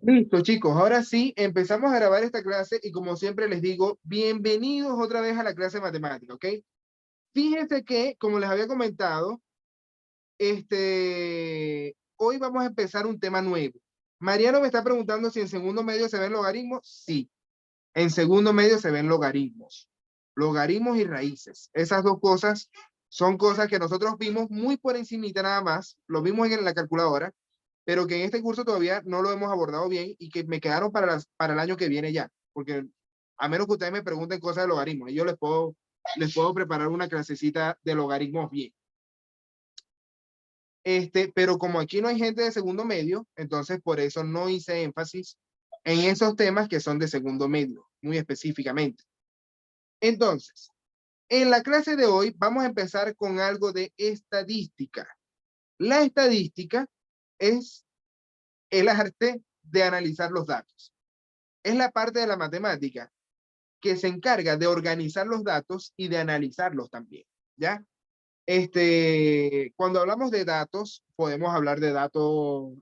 Listo, chicos. Ahora sí, empezamos a grabar esta clase y como siempre les digo, bienvenidos otra vez a la clase de matemática, ¿ok? Fíjense que, como les había comentado, hoy vamos a empezar un tema nuevo. Mariano me está preguntando si en segundo medio se ven logaritmos. Sí, en segundo medio se ven logaritmos. Logaritmos y raíces. Esas dos cosas son cosas que nosotros vimos muy por encimita nada más. Lo vimos en la calculadora, pero que en este curso todavía no lo hemos abordado bien y que me quedaron para el año que viene ya, porque a menos que ustedes me pregunten cosas de logaritmos, y yo les puedo preparar una clasecita de logaritmos bien. Pero como aquí no hay gente de segundo medio, entonces por eso no hice énfasis en esos temas que son de segundo medio, muy específicamente. Entonces, en la clase de hoy vamos a empezar con algo de estadística. La estadística es el arte de analizar los datos. Es la parte de la matemática que se encarga de organizar los datos y de analizarlos también, ¿ya? Cuando hablamos de datos, podemos hablar de datos,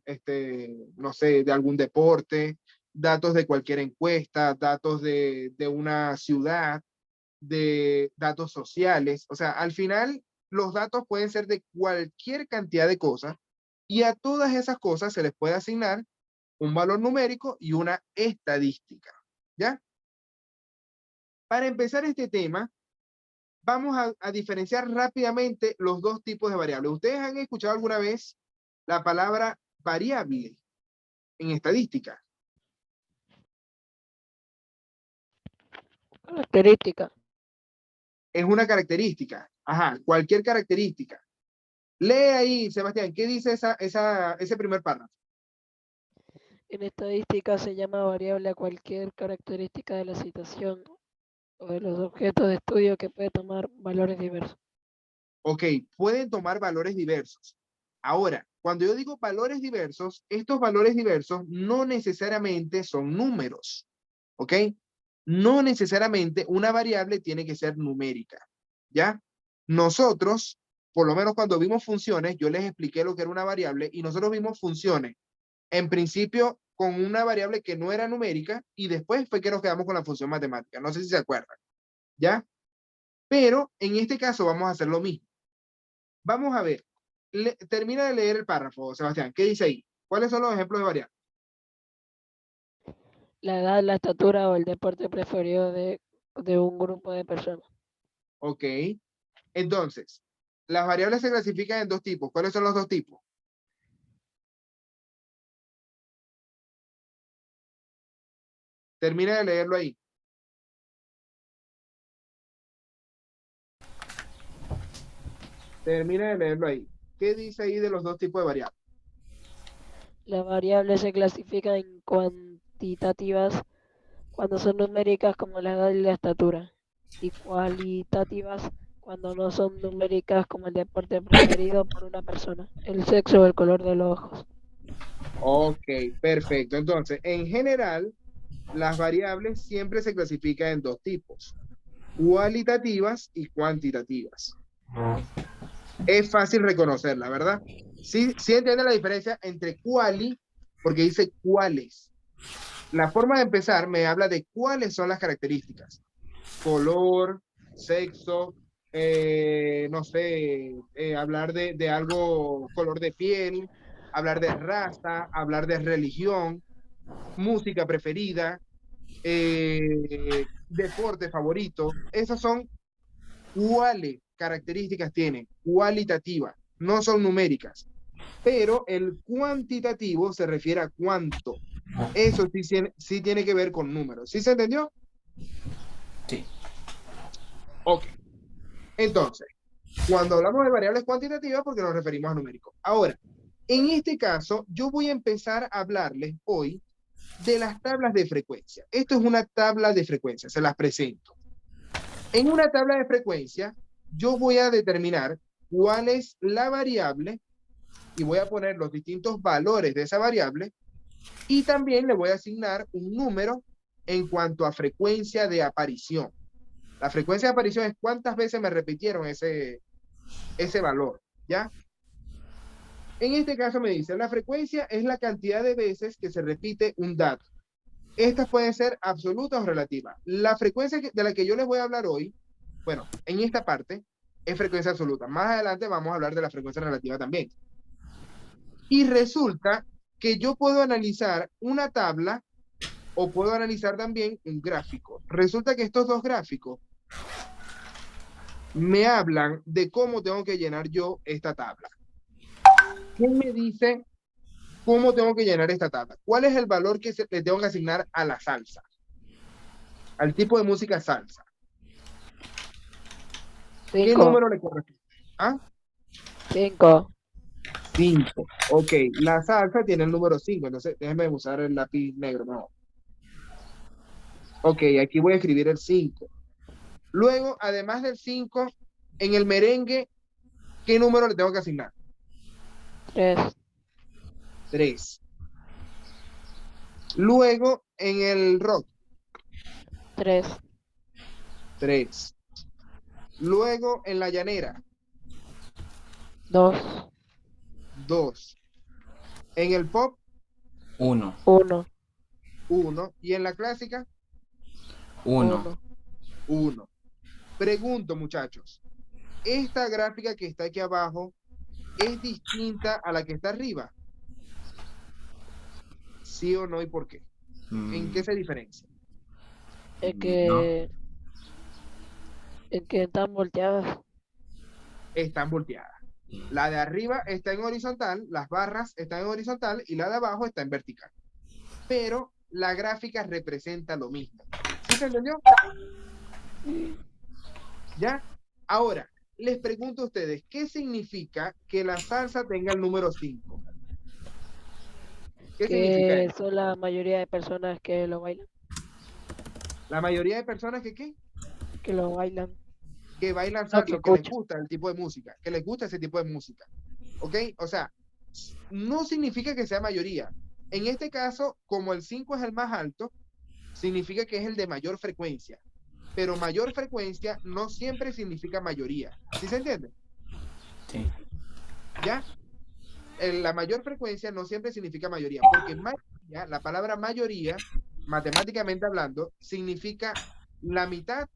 no sé, de algún deporte, datos de cualquier encuesta, datos de una ciudad, de datos sociales. O sea, al final, los datos pueden ser de cualquier cantidad de cosas y a todas esas cosas se les puede asignar un valor numérico y una estadística, ¿ya? Para empezar este tema, vamos a diferenciar rápidamente los dos tipos de variables. ¿Ustedes han escuchado alguna vez la palabra variable en estadística? Característica. Es una característica. Ajá, cualquier característica. Lee ahí, Sebastián, ¿qué dice ese primer párrafo? En estadística se llama variable a cualquier característica de la situación o de los objetos de estudio que puede tomar valores diversos. Ok, pueden tomar valores diversos. Ahora, cuando yo digo valores diversos, estos valores diversos no necesariamente son números, ¿ok? No necesariamente una variable tiene que ser numérica, ¿ya? Nosotros, por lo menos cuando vimos funciones, yo les expliqué lo que era una variable y nosotros vimos funciones, en principio con una variable que no era numérica y después fue que nos quedamos con la función matemática. No sé si se acuerdan, ¿ya? Pero en este caso vamos a hacer lo mismo. Vamos a ver. Termina de leer el párrafo, Sebastián. ¿Qué dice ahí? ¿Cuáles son los ejemplos de variables? La edad, la estatura o el deporte preferido de un grupo de personas. Ok. Entonces, las variables se clasifican en dos tipos. ¿Cuáles son los dos tipos? Termina de leerlo ahí. Termina de leerlo ahí. ¿Qué dice ahí de los dos tipos de variables? Las variables se clasifican en cuantitativas cuando son numéricas como la edad y la estatura, y cualitativas cuando no son numéricas como el deporte preferido por una persona, el sexo o el color de los ojos. Ok, perfecto. Entonces, en general, las variables siempre se clasifican en dos tipos, cualitativas y cuantitativas. Es fácil reconocerla, ¿verdad? Sí, sí entiende la diferencia entre quali, porque dice cuáles. La forma de empezar me habla de cuáles son las características. Color, sexo, no sé, hablar de algo, color de piel, hablar de raza, hablar de religión, música preferida, deporte favorito. Esas son cuáles características tienen, cualitativas, no son numéricas. Pero el cuantitativo se refiere a cuánto. Eso sí tiene que ver con números. ¿Sí se entendió? Sí. Ok. Entonces, cuando hablamos de variables cuantitativas, porque nos referimos a numéricos. Ahora, en este caso, yo voy a empezar a hablarles hoy de las tablas de frecuencia. Esto es una tabla de frecuencia, se las presento. En una tabla de frecuencia, yo voy a determinar cuál es la variable y voy a poner los distintos valores de esa variable y también le voy a asignar un número en cuanto a frecuencia de aparición. La frecuencia de aparición es cuántas veces me repitieron ese valor, ¿ya? En este caso me dice, la frecuencia es la cantidad de veces que se repite un dato. Estas pueden ser absolutas o relativas. La frecuencia de la que yo les voy a hablar hoy, bueno, en esta parte, es frecuencia absoluta. Más adelante vamos a hablar de la frecuencia relativa también. Y resulta que yo puedo analizar una tabla o puedo analizar también un gráfico. Resulta que estos dos gráficos me hablan de cómo tengo que llenar yo esta tabla. ¿Quién me dice cómo tengo que llenar esta tabla? ¿Cuál es el valor que le tengo que asignar a la salsa? Al tipo de música salsa. ¿Qué 5. número le corresponde? ¿Ah? 5. 5. Ok, la salsa tiene el número 5, entonces déjenme usar el lápiz negro mejor. Ok, aquí voy a escribir el 5. Luego, además del 5, en el merengue, ¿qué número le tengo que asignar? 3. 3. Luego, en el rock, 3. 3. Luego, en la llanera, 2. 2. En el pop, 1. 1. 1. Y en la clásica, 1. 1. Pregunto, muchachos, ¿esta gráfica que está aquí abajo es distinta a la que está arriba? ¿Sí o no y por qué? ¿En qué se diferencia? Es No. que, es que están volteadas. Están volteadas. La de arriba está en horizontal, las barras están en horizontal y la de abajo está en vertical. Pero la gráfica representa lo mismo. ¿Sí se entendió? ¿Ya? Ahora, les pregunto a ustedes, ¿qué significa que la salsa tenga el número 5? ¿Qué significa Que eso? son la mayoría de personas que lo bailan. La mayoría de personas que Que lo bailan. bailan No, que salsa o que les escuchan. gusta el tipo de música, que les gusta ese tipo de música. ¿Ok? O sea, no significa que sea mayoría. En este caso, como el 5 es el más alto, significa que es el de mayor frecuencia. Pero mayor frecuencia no siempre significa mayoría. ¿Sí se entiende? Sí. ¿Ya? La mayor frecuencia no siempre significa mayoría, porque mayoría, la palabra mayoría, matemáticamente hablando, significa la mitad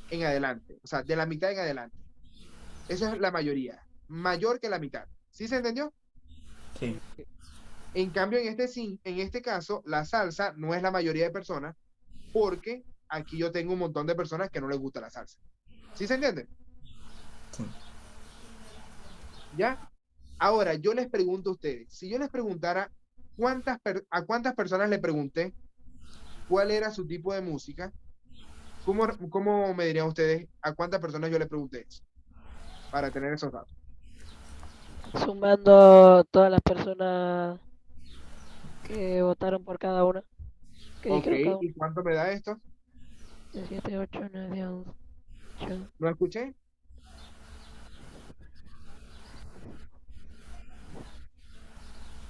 en adelante. O sea, de la mitad en adelante. Eso es la mayoría. Mayor que la mitad. ¿Sí se entendió? Sí. En cambio, en este caso, la salsa no es la mayoría de personas, porque aquí yo tengo un montón de personas que no les gusta la salsa. ¿Sí se entiende? Sí. ¿Ya? Ahora, yo les pregunto a ustedes, si yo les preguntara a cuántas personas le pregunté cuál era su tipo de música, ¿cómo me dirían ustedes a cuántas personas yo les pregunté eso? Para tener esos datos. Sumando todas las personas que votaron por cada una. Que Ok, dijeron cada una. ¿y cuánto me da esto? 7, 8, 9, 10, 11. ¿No escuché?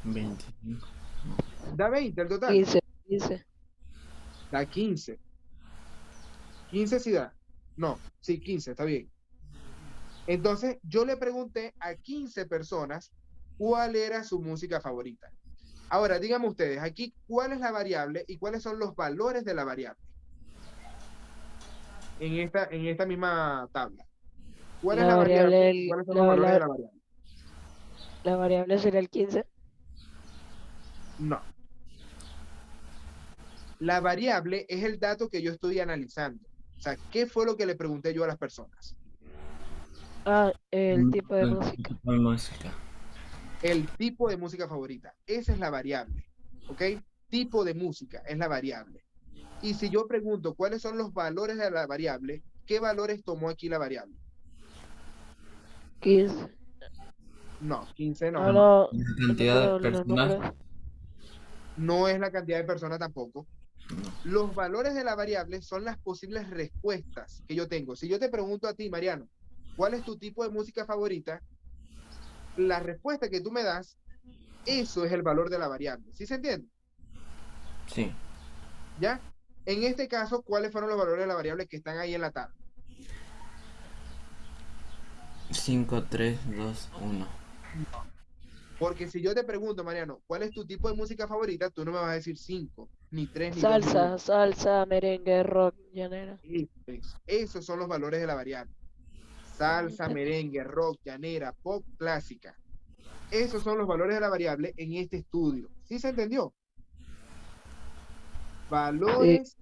Veinticinco. Da 20 el total. 15. 15. Da 15. 15 sí da. No, sí, 15, está bien. Entonces, yo le pregunté a 15 personas cuál era su música favorita. Ahora, díganme ustedes, aquí, ¿cuál es la variable y cuáles son los valores de la variable? En esta misma tabla. ¿Cuál es La la variable variable, y cuáles son los la, valores de la, la variable? la variable sería el 15. No. La variable es el dato que yo estoy analizando. O sea, ¿qué fue lo que le pregunté yo a las personas? Ah, el tipo de El música. tipo de música. El tipo de música favorita. Esa es la variable. ¿Ok? Tipo de música es la variable. Y si yo pregunto cuáles son los valores de la variable, ¿qué valores tomó aquí la variable? 15. No, 15 no. Ah, no, La el cantidad de número, los personas. números. No es la cantidad de personas tampoco. No. Los valores de la variable son las posibles respuestas que yo tengo. Si yo te pregunto a ti, Mariano, ¿cuál es tu tipo de música favorita? La respuesta que tú me das, eso es el valor de la variable. ¿Sí se entiende? Sí. ¿Ya? En este caso, ¿cuáles fueron los valores de la variable que están ahí en la tabla? 5, 3, 2, 1. Porque si yo te pregunto, Mariano, ¿cuál es tu tipo de música favorita? Tú no me vas a decir 5, ni 3, ni 2, ni 1. Salsa, merengue, rock, llanera. Esos son los valores de la variable. Salsa, merengue, rock, llanera, pop, clásica. Esos son los valores de la variable en este estudio. ¿Sí se entendió? Sí. Valores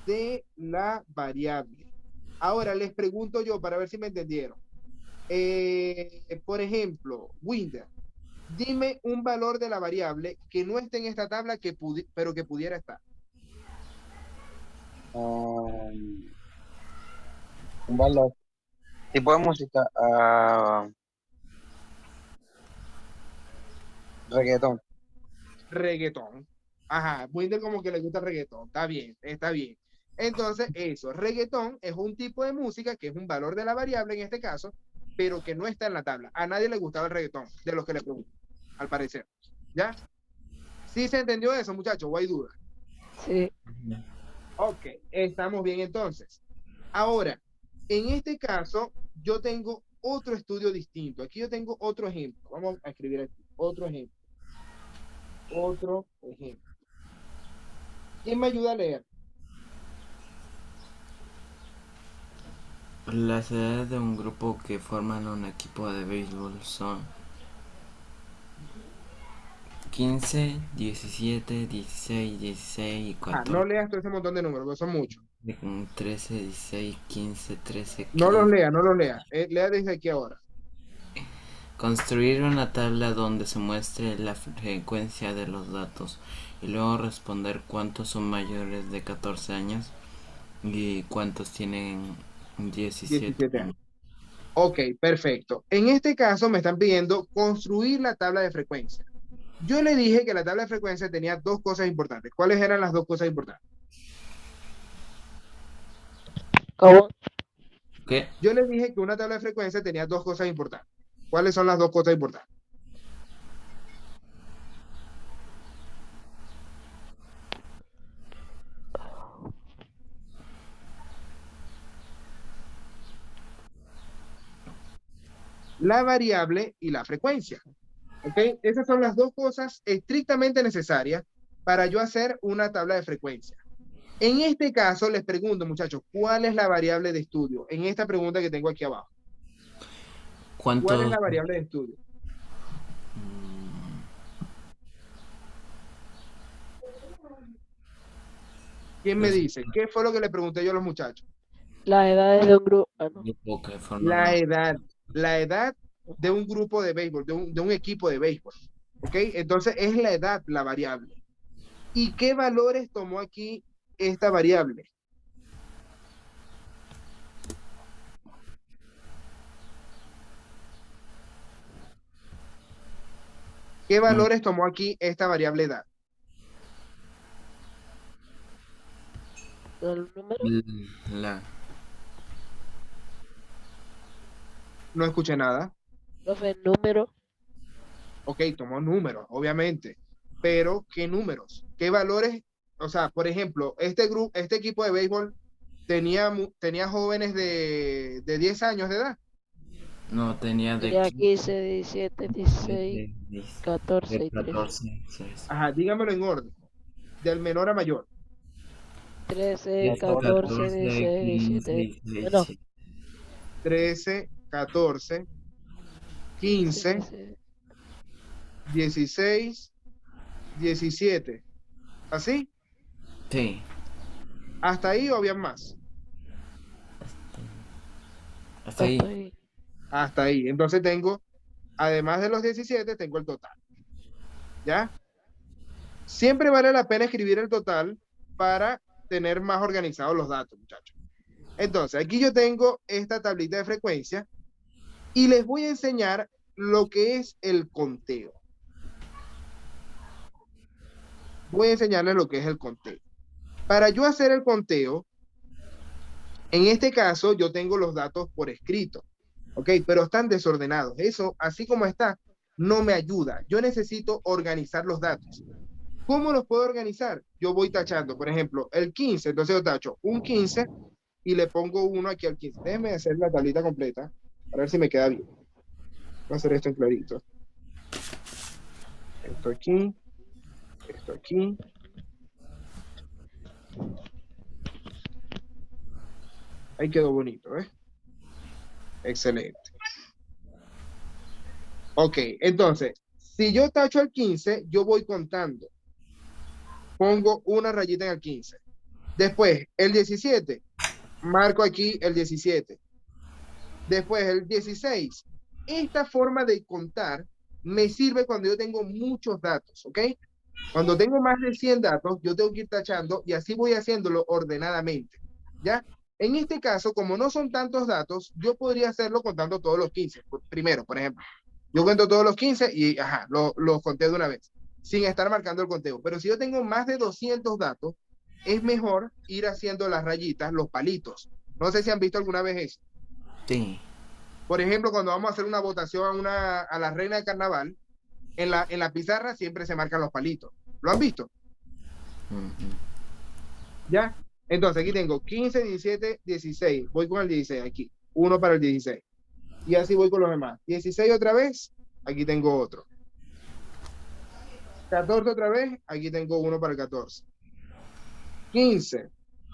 de la variable. Ahora les pregunto yo para ver si me entendieron. Por ejemplo, Winder, dime un valor de la variable que no esté en esta tabla, pero que pudiera estar. Un valor. Tipo de música. Reggaetón. Reggaetón. Ajá, Winder como que le gusta el reggaetón. Está bien, está bien. Entonces, eso, reggaetón es un tipo de música que es un valor de la variable en este caso, pero que no está en la tabla. A nadie le gustaba el reggaetón, de los que le pregunto, al parecer. ¿Ya? ¿Sí se entendió eso, muchachos? ¿O hay duda? Sí. Ok, estamos bien entonces. Ahora, en este caso, yo tengo otro estudio distinto. Aquí yo tengo otro ejemplo. Vamos a escribir aquí. Otro ejemplo. Otro ejemplo. ¿Quién me ayuda a leer? Las edades de un grupo que forman un equipo de béisbol son 15, 17, 16, 16 y Ah, 14. no leas todo ese montón de números, porque son muchos. 13, 16, 15, 13, No los 15. lea, no los lea. Lea desde aquí ahora. Construir una tabla donde se muestre la frecuencia de los datos y luego responder cuántos son mayores de 14 años y cuántos tienen 17 17 años. años. Ok, perfecto. En este caso me están pidiendo construir la tabla de frecuencia. Yo le dije que la tabla de frecuencia tenía dos cosas importantes. ¿Cuáles eran las dos cosas importantes? ¿Cómo? ¿Qué? Yo les dije que una tabla de frecuencia tenía dos cosas importantes. ¿Cuáles son las dos cosas importantes? La variable y la frecuencia. ¿Ok? Esas son las dos cosas estrictamente necesarias para yo hacer una tabla de frecuencia. En este caso, les pregunto, muchachos, ¿cuál es la variable de estudio? En esta pregunta que tengo aquí abajo. ¿Cuál es la variable de estudio? ¿Quién me dice? ¿Qué fue lo que le pregunté yo a los muchachos? Las edades de un grupo. Grupo que forman La edad de un grupo de béisbol, de un equipo de béisbol. ¿Ok? Entonces es la edad la variable. ¿Y qué valores tomó aquí esta variable? ¿Qué valores tomó aquí esta variable edad? ¿El número? la No escuché nada. Profe, número. Ok, tomó números, obviamente. Pero, ¿qué números? ¿Qué valores? O sea, por ejemplo, este equipo de béisbol tenía jóvenes de 10 años de edad. no tenía de Tenía 15, 17, 16, 14 y 13. 14, 6. Ajá, dígamelo en orden, del menor a mayor. 13, 14. 14, 16, 17. Bueno, 13, 14, 15, 16. 16, 17. ¿Así? Sí. ¿Hasta ahí o habían más? Hasta ahí. Hasta ahí. Hasta ahí. Entonces tengo, además de los 17, tengo el total. ¿Ya? Siempre vale la pena escribir el total para tener más organizados los datos, muchachos. Entonces, aquí yo tengo esta tablita de frecuencia y les voy a enseñar lo que es el conteo. Voy a enseñarles lo que es el conteo. Para yo hacer el conteo, en este caso yo tengo los datos por escrito, ¿ok? Pero están desordenados. Eso, así como está, no me ayuda. Yo necesito organizar los datos. ¿Cómo los puedo organizar? Yo voy tachando, por ejemplo, el 15, entonces yo tacho un 15 y le pongo uno aquí al 15. Déjenme hacer la tablita completa, para ver si me queda bien. Voy a hacer esto en clarito. esto aquí, esto aquí. Ahí quedó bonito, ¿eh? Excelente. Ok, entonces, si yo tacho el 15, yo voy contando. Pongo una rayita en el 15. Después, el 17, marco aquí el 17. Después, el 16. Esta forma de contar me sirve cuando yo tengo muchos datos, ¿ok? Cuando tengo más de 100 datos, yo tengo que ir tachando y así voy haciéndolo ordenadamente, ¿ya? En este caso, como no son tantos datos, yo podría hacerlo contando todos los 15. Primero, por ejemplo, yo cuento todos los 15 y, ajá, los conté de una vez, sin estar marcando el conteo. Pero si yo tengo más de 200 datos, es mejor ir haciendo las rayitas, los palitos. No sé si han visto alguna vez eso. Sí. Por ejemplo, cuando vamos a hacer una votación a la reina de carnaval, en la pizarra siempre se marcan los palitos. ¿Lo han visto? Ujú. ¿Ya? Entonces aquí tengo 15, 17, 16. Voy con el 16 aquí. Uno para el 16. Y así voy con los demás. 16 otra vez. Aquí tengo otro. 14 otra vez. Aquí tengo uno para el 14. 15.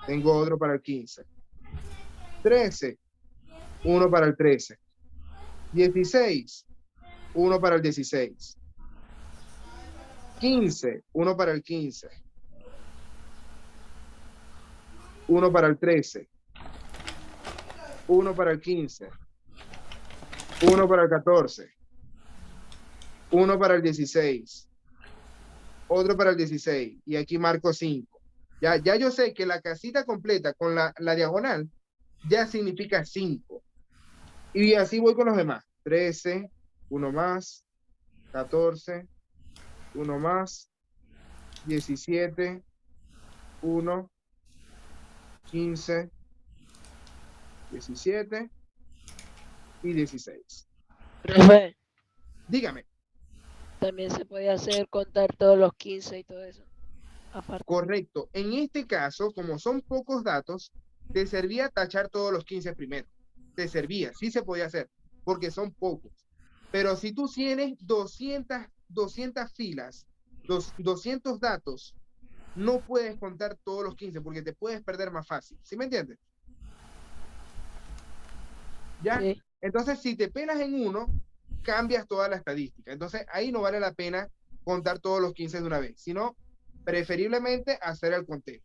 Tengo otro para el 15. 13. Uno para el 13. 16. Uno para el 16. 15. Uno para el 15. Uno para el 13. Uno para el 15. Uno para el 14. Uno para el 16. Otro para el 16. Y aquí marco 5. Ya yo sé que la casita completa con la diagonal ya significa 5. Y así voy con los demás. 13, uno más, 14, uno más, 17, 1, 15, 17 y 16. Profe, Dígame, también se puede hacer contar todos los 15 y todo eso. Aparte. correcto. En este caso, como son pocos datos, te servía tachar todos los 15 primero. Te servía, sí se podía hacer, porque son pocos. Pero si tú tienes 200 filas, 200 datos, no puedes contar todos los 15 porque te puedes perder más fácil. ¿Sí me entiendes? ¿Ya? Sí. Entonces, si te pelas en uno, cambias toda la estadística. Entonces, ahí no vale la pena contar todos los 15 de una vez, sino preferiblemente hacer el conteo.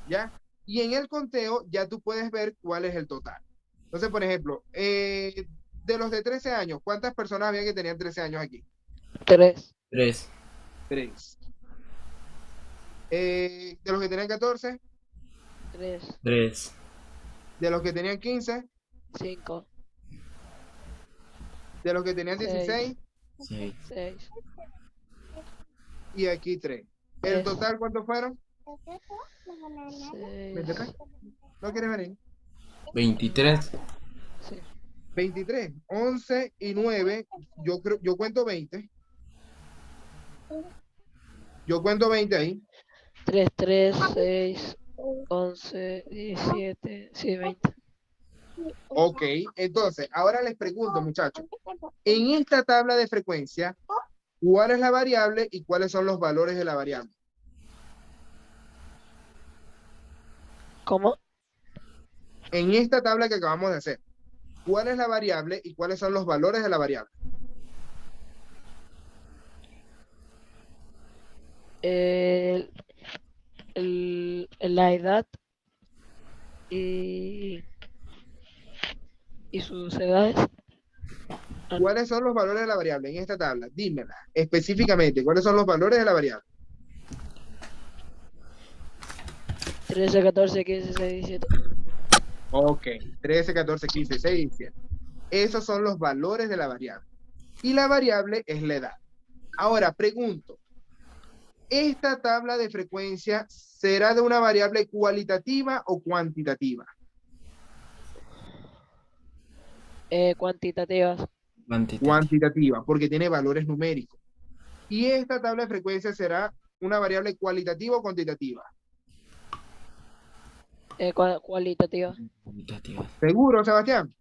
¿Ya? Y en el conteo ya tú puedes ver cuál es el total. Entonces, por ejemplo, de los de 13 años, ¿cuántas personas había que tenían 13 años aquí? 3. 3. 3. De los que tenían 14, 3. 3. de los que tenían 15, 5. de los que tenían 6. 16 6. 6. y aquí 3. ¿El total cuántos fueron? 23. 6. ¿No quieres venir? 23. Sí. 23. 11 y 9. Yo cuento 20. Yo cuento 20 ahí. 3, 3, 6, 11, 17, sí, 20. Ok, entonces, ahora les pregunto, muchachos. En esta tabla de frecuencia, ¿cuál es la variable y cuáles son los valores de la variable? ¿Cómo? En esta tabla que acabamos de hacer, ¿cuál es la variable y cuáles son los valores de la variable? La edad y sus edades. ¿Cuáles son los valores de la variable en esta tabla? Dímela específicamente. ¿Cuáles son los valores de la variable? 13, 14, 15, 16, 17. Ok, 13, 14, 15, 16, 17. Esos son los valores de la variable. Y la variable es la edad. Ahora, pregunto, ¿esta tabla de frecuencia será de una variable cualitativa o cuantitativa? Cuantitativas. Cuantitativa, porque tiene valores numéricos. ¿Y esta tabla de frecuencia será una variable cualitativa o cuantitativa? Cualitativas. Cualitativas. ¿Seguro, Sebastián?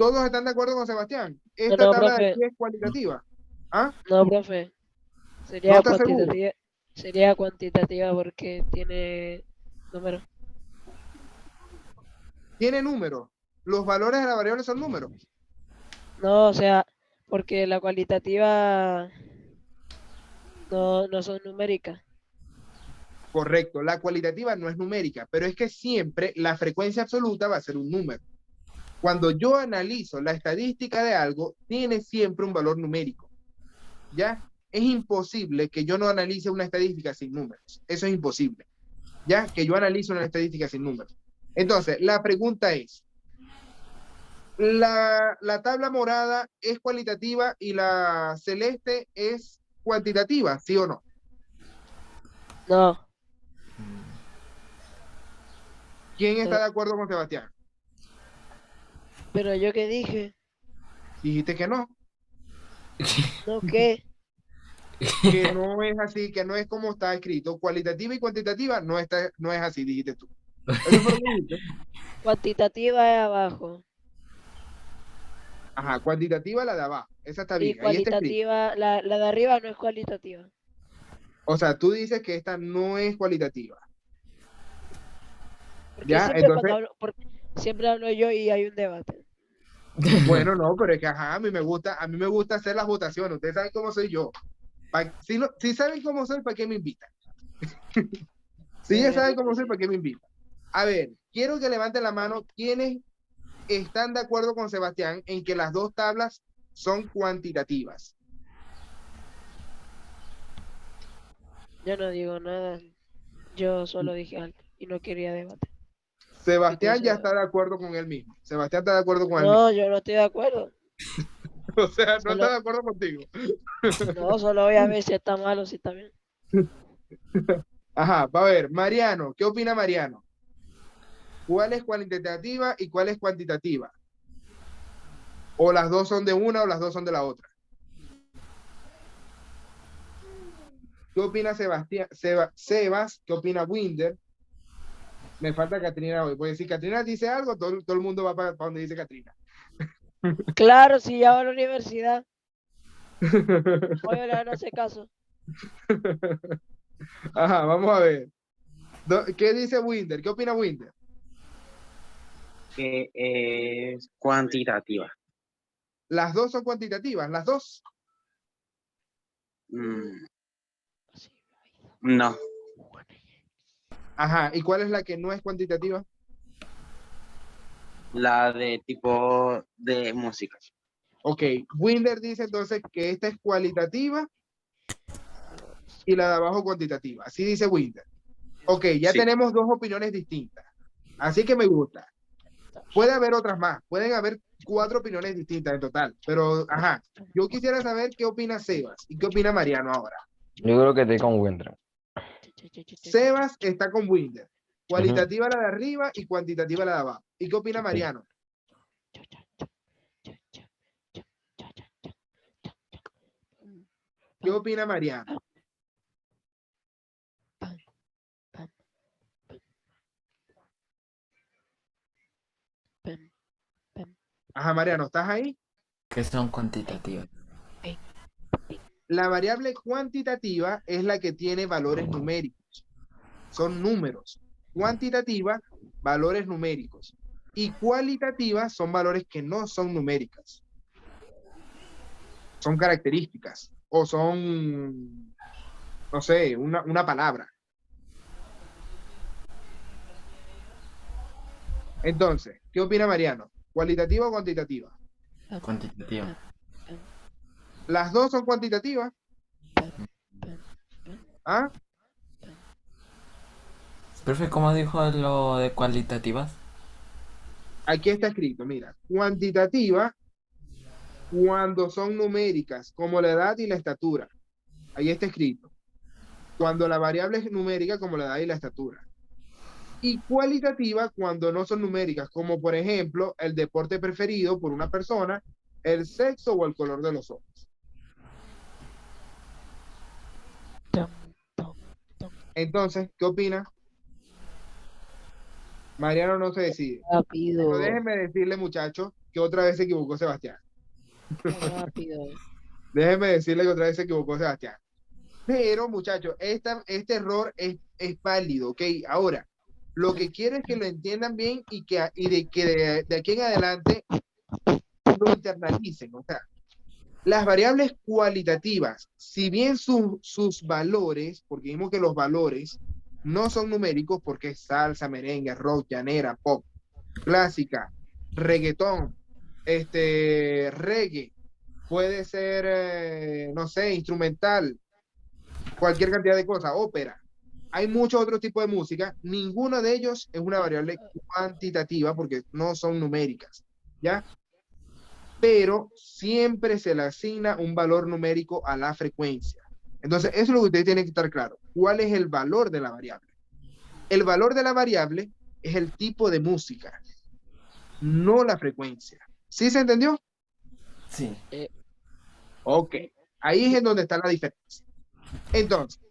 ¿Todos están de acuerdo con Sebastián? No, Esta no, tabla de profe. aquí es cualitativa. ¿Ah? No, profe. ¿No Sería estás seguro? cuantitativa. Sería cuantitativa porque tiene números. Tiene números. Los valores de la variable son números. No, o sea, porque la cualitativa no son numéricas. Correcto. La cualitativa no es numérica, pero es que siempre la frecuencia absoluta va a ser un número. Cuando yo analizo la estadística de algo, tiene siempre un valor numérico. ¿Ya? Es imposible que yo no analice una estadística sin números. Eso es imposible. ¿Ya? Que yo analice una estadística sin números. Entonces, la pregunta es, ¿la tabla morada es cualitativa y la celeste es cuantitativa, sí o no? No, ¿Quién está pero, de acuerdo con Sebastián? pero yo que dije, Dijiste que no, no que, que no es así, que no es como está escrito. Cualitativa y cuantitativa no es así, dijiste tú. Eso fue lo que dijiste. cuantitativa es abajo Ajá, cuantitativa la de abajo. Esa está y bien, ahí está escrito. cualitativa, la de arriba no es cualitativa. O sea, tú dices que esta no es cualitativa. Porque ¿Ya? siempre Entonces, siempre hablo yo y hay un debate. bueno, no, pero es que ajá, a mí me gusta hacer las votaciones. Ustedes saben cómo soy yo. Si saben cómo soy, ¿para qué me invitan? Si ya saben cómo soy, ¿para qué me invitan? A ver, quiero que levanten la mano quienes están de acuerdo con Sebastián en que las dos tablas son cuantitativas. Yo no digo nada, yo solo dije algo y no quería debate. Sebastián ya Entonces, está de acuerdo con él mismo. Sebastián está de acuerdo con él mismo. no, yo no estoy de acuerdo. O sea, no está Solo, de acuerdo contigo. no, solo voy a ver si está mal o si está bien. Ajá, va a ver, Mariano, ¿qué opina Mariano? ¿Cuál es cualitativa y cuál es cuantitativa? O las dos son de una o las dos son de la otra. ¿Qué opina Sebastián? Sebas, ¿qué opina Winder? Me falta Catrina hoy. Porque si Catrina dice algo, todo el mundo va para donde dice Catrina. Claro, si ya va a la universidad, oye, no hace caso. Ajá, vamos a ver. ¿Qué dice Winder? ¿Qué opina Winder? Que es cuantitativa. Las dos son cuantitativas, las dos. Mm, no, Ajá, ¿y cuál es la que no es cuantitativa? la de tipo de música. Ok, Winder dice entonces que esta es cualitativa y la de abajo cuantitativa. Así dice Winder. Ok, ya Sí. tenemos dos opiniones distintas. Así que me gusta. Puede haber otras más. Pueden haber 4 opiniones distintas en total. Pero, ajá, yo quisiera saber qué opina Sebas y qué opina Mariano ahora. Yo creo que estoy con Windra. Sebas está con Winder. Cualitativa la de arriba y cuantitativa la de abajo. ¿Y qué opina Mariano? ¿Qué opina Mariano? Ajá, Mariano, ¿estás ahí? Que son cuantitativas. La variable cuantitativa es la que tiene valores numéricos. Son números. Cuantitativa, valores numéricos. Y cualitativa son valores que no son numéricas. Son características. O son, no sé, una palabra. Entonces, ¿qué opina Mariano? ¿Cualitativa o cuantitativa? Cuantitativa. Las dos son cuantitativas. ¿Ah? Profe, ¿cómo dijo lo de cualitativas? Aquí está escrito, mira, cuantitativa cuando son numéricas, como la edad y la estatura. Ahí está escrito. Cuando la variable es numérica, como la edad y la estatura. Y cualitativa cuando no son numéricas, como por ejemplo el deporte preferido por una persona, el sexo o el color de los ojos. Entonces, ¿qué opina? Mariano no se decide. Rápido. Pero déjenme decirle, muchachos, que otra vez se equivocó Sebastián. Qué rápido. Déjeme decirle que otra vez se equivocó Sebastián. Pero, muchachos, este error es válido, ¿ok? Ahora, lo que quiero es que lo entiendan bien y que de aquí en adelante lo internalicen. O sea, las variables cualitativas, si bien sus valores, porque vimos que los valores no son numéricos porque es salsa, merengue, rock, llanera, pop, clásica, reggaetón, reggae, puede ser, no sé, instrumental, cualquier cantidad de cosas, ópera. Hay muchos otros tipos de música, ninguno de ellos es una variable cuantitativa porque no son numéricas, ¿ya? Pero siempre se le asigna un valor numérico a la frecuencia. Entonces, eso es lo que usted tiene que estar claro. ¿Cuál es el valor de la variable? El valor de la variable es el tipo de música, no la frecuencia. ¿Sí se entendió? Sí. Ok. Ahí es en donde está la diferencia. Entonces,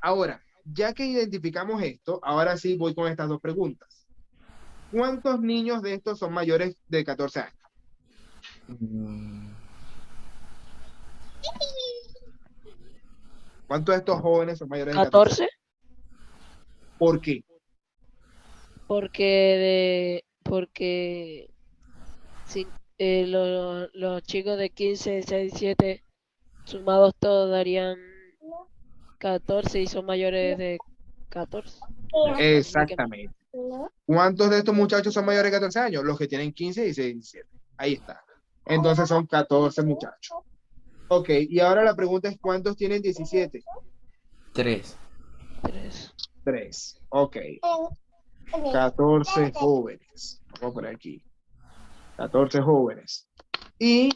ahora, ya que identificamos esto, ahora sí voy con estas dos preguntas. ¿Cuántos niños de estos son mayores de 14 años? ¿Cuántos de estos jóvenes son mayores de 14 14, años? ¿Por qué? porque los chicos de 15, 16, 17 sumados todos darían 14 y son mayores de 14. Exactamente. ¿Cuántos de estos muchachos son mayores de 14 años? Los que tienen 15, 16, 17. Ahí está. Entonces son 14 muchachos. Ok, y ahora la pregunta es, ¿cuántos tienen 17? 3. 3. 3. Ok. 14 jóvenes. Vamos por aquí. 14 jóvenes. Y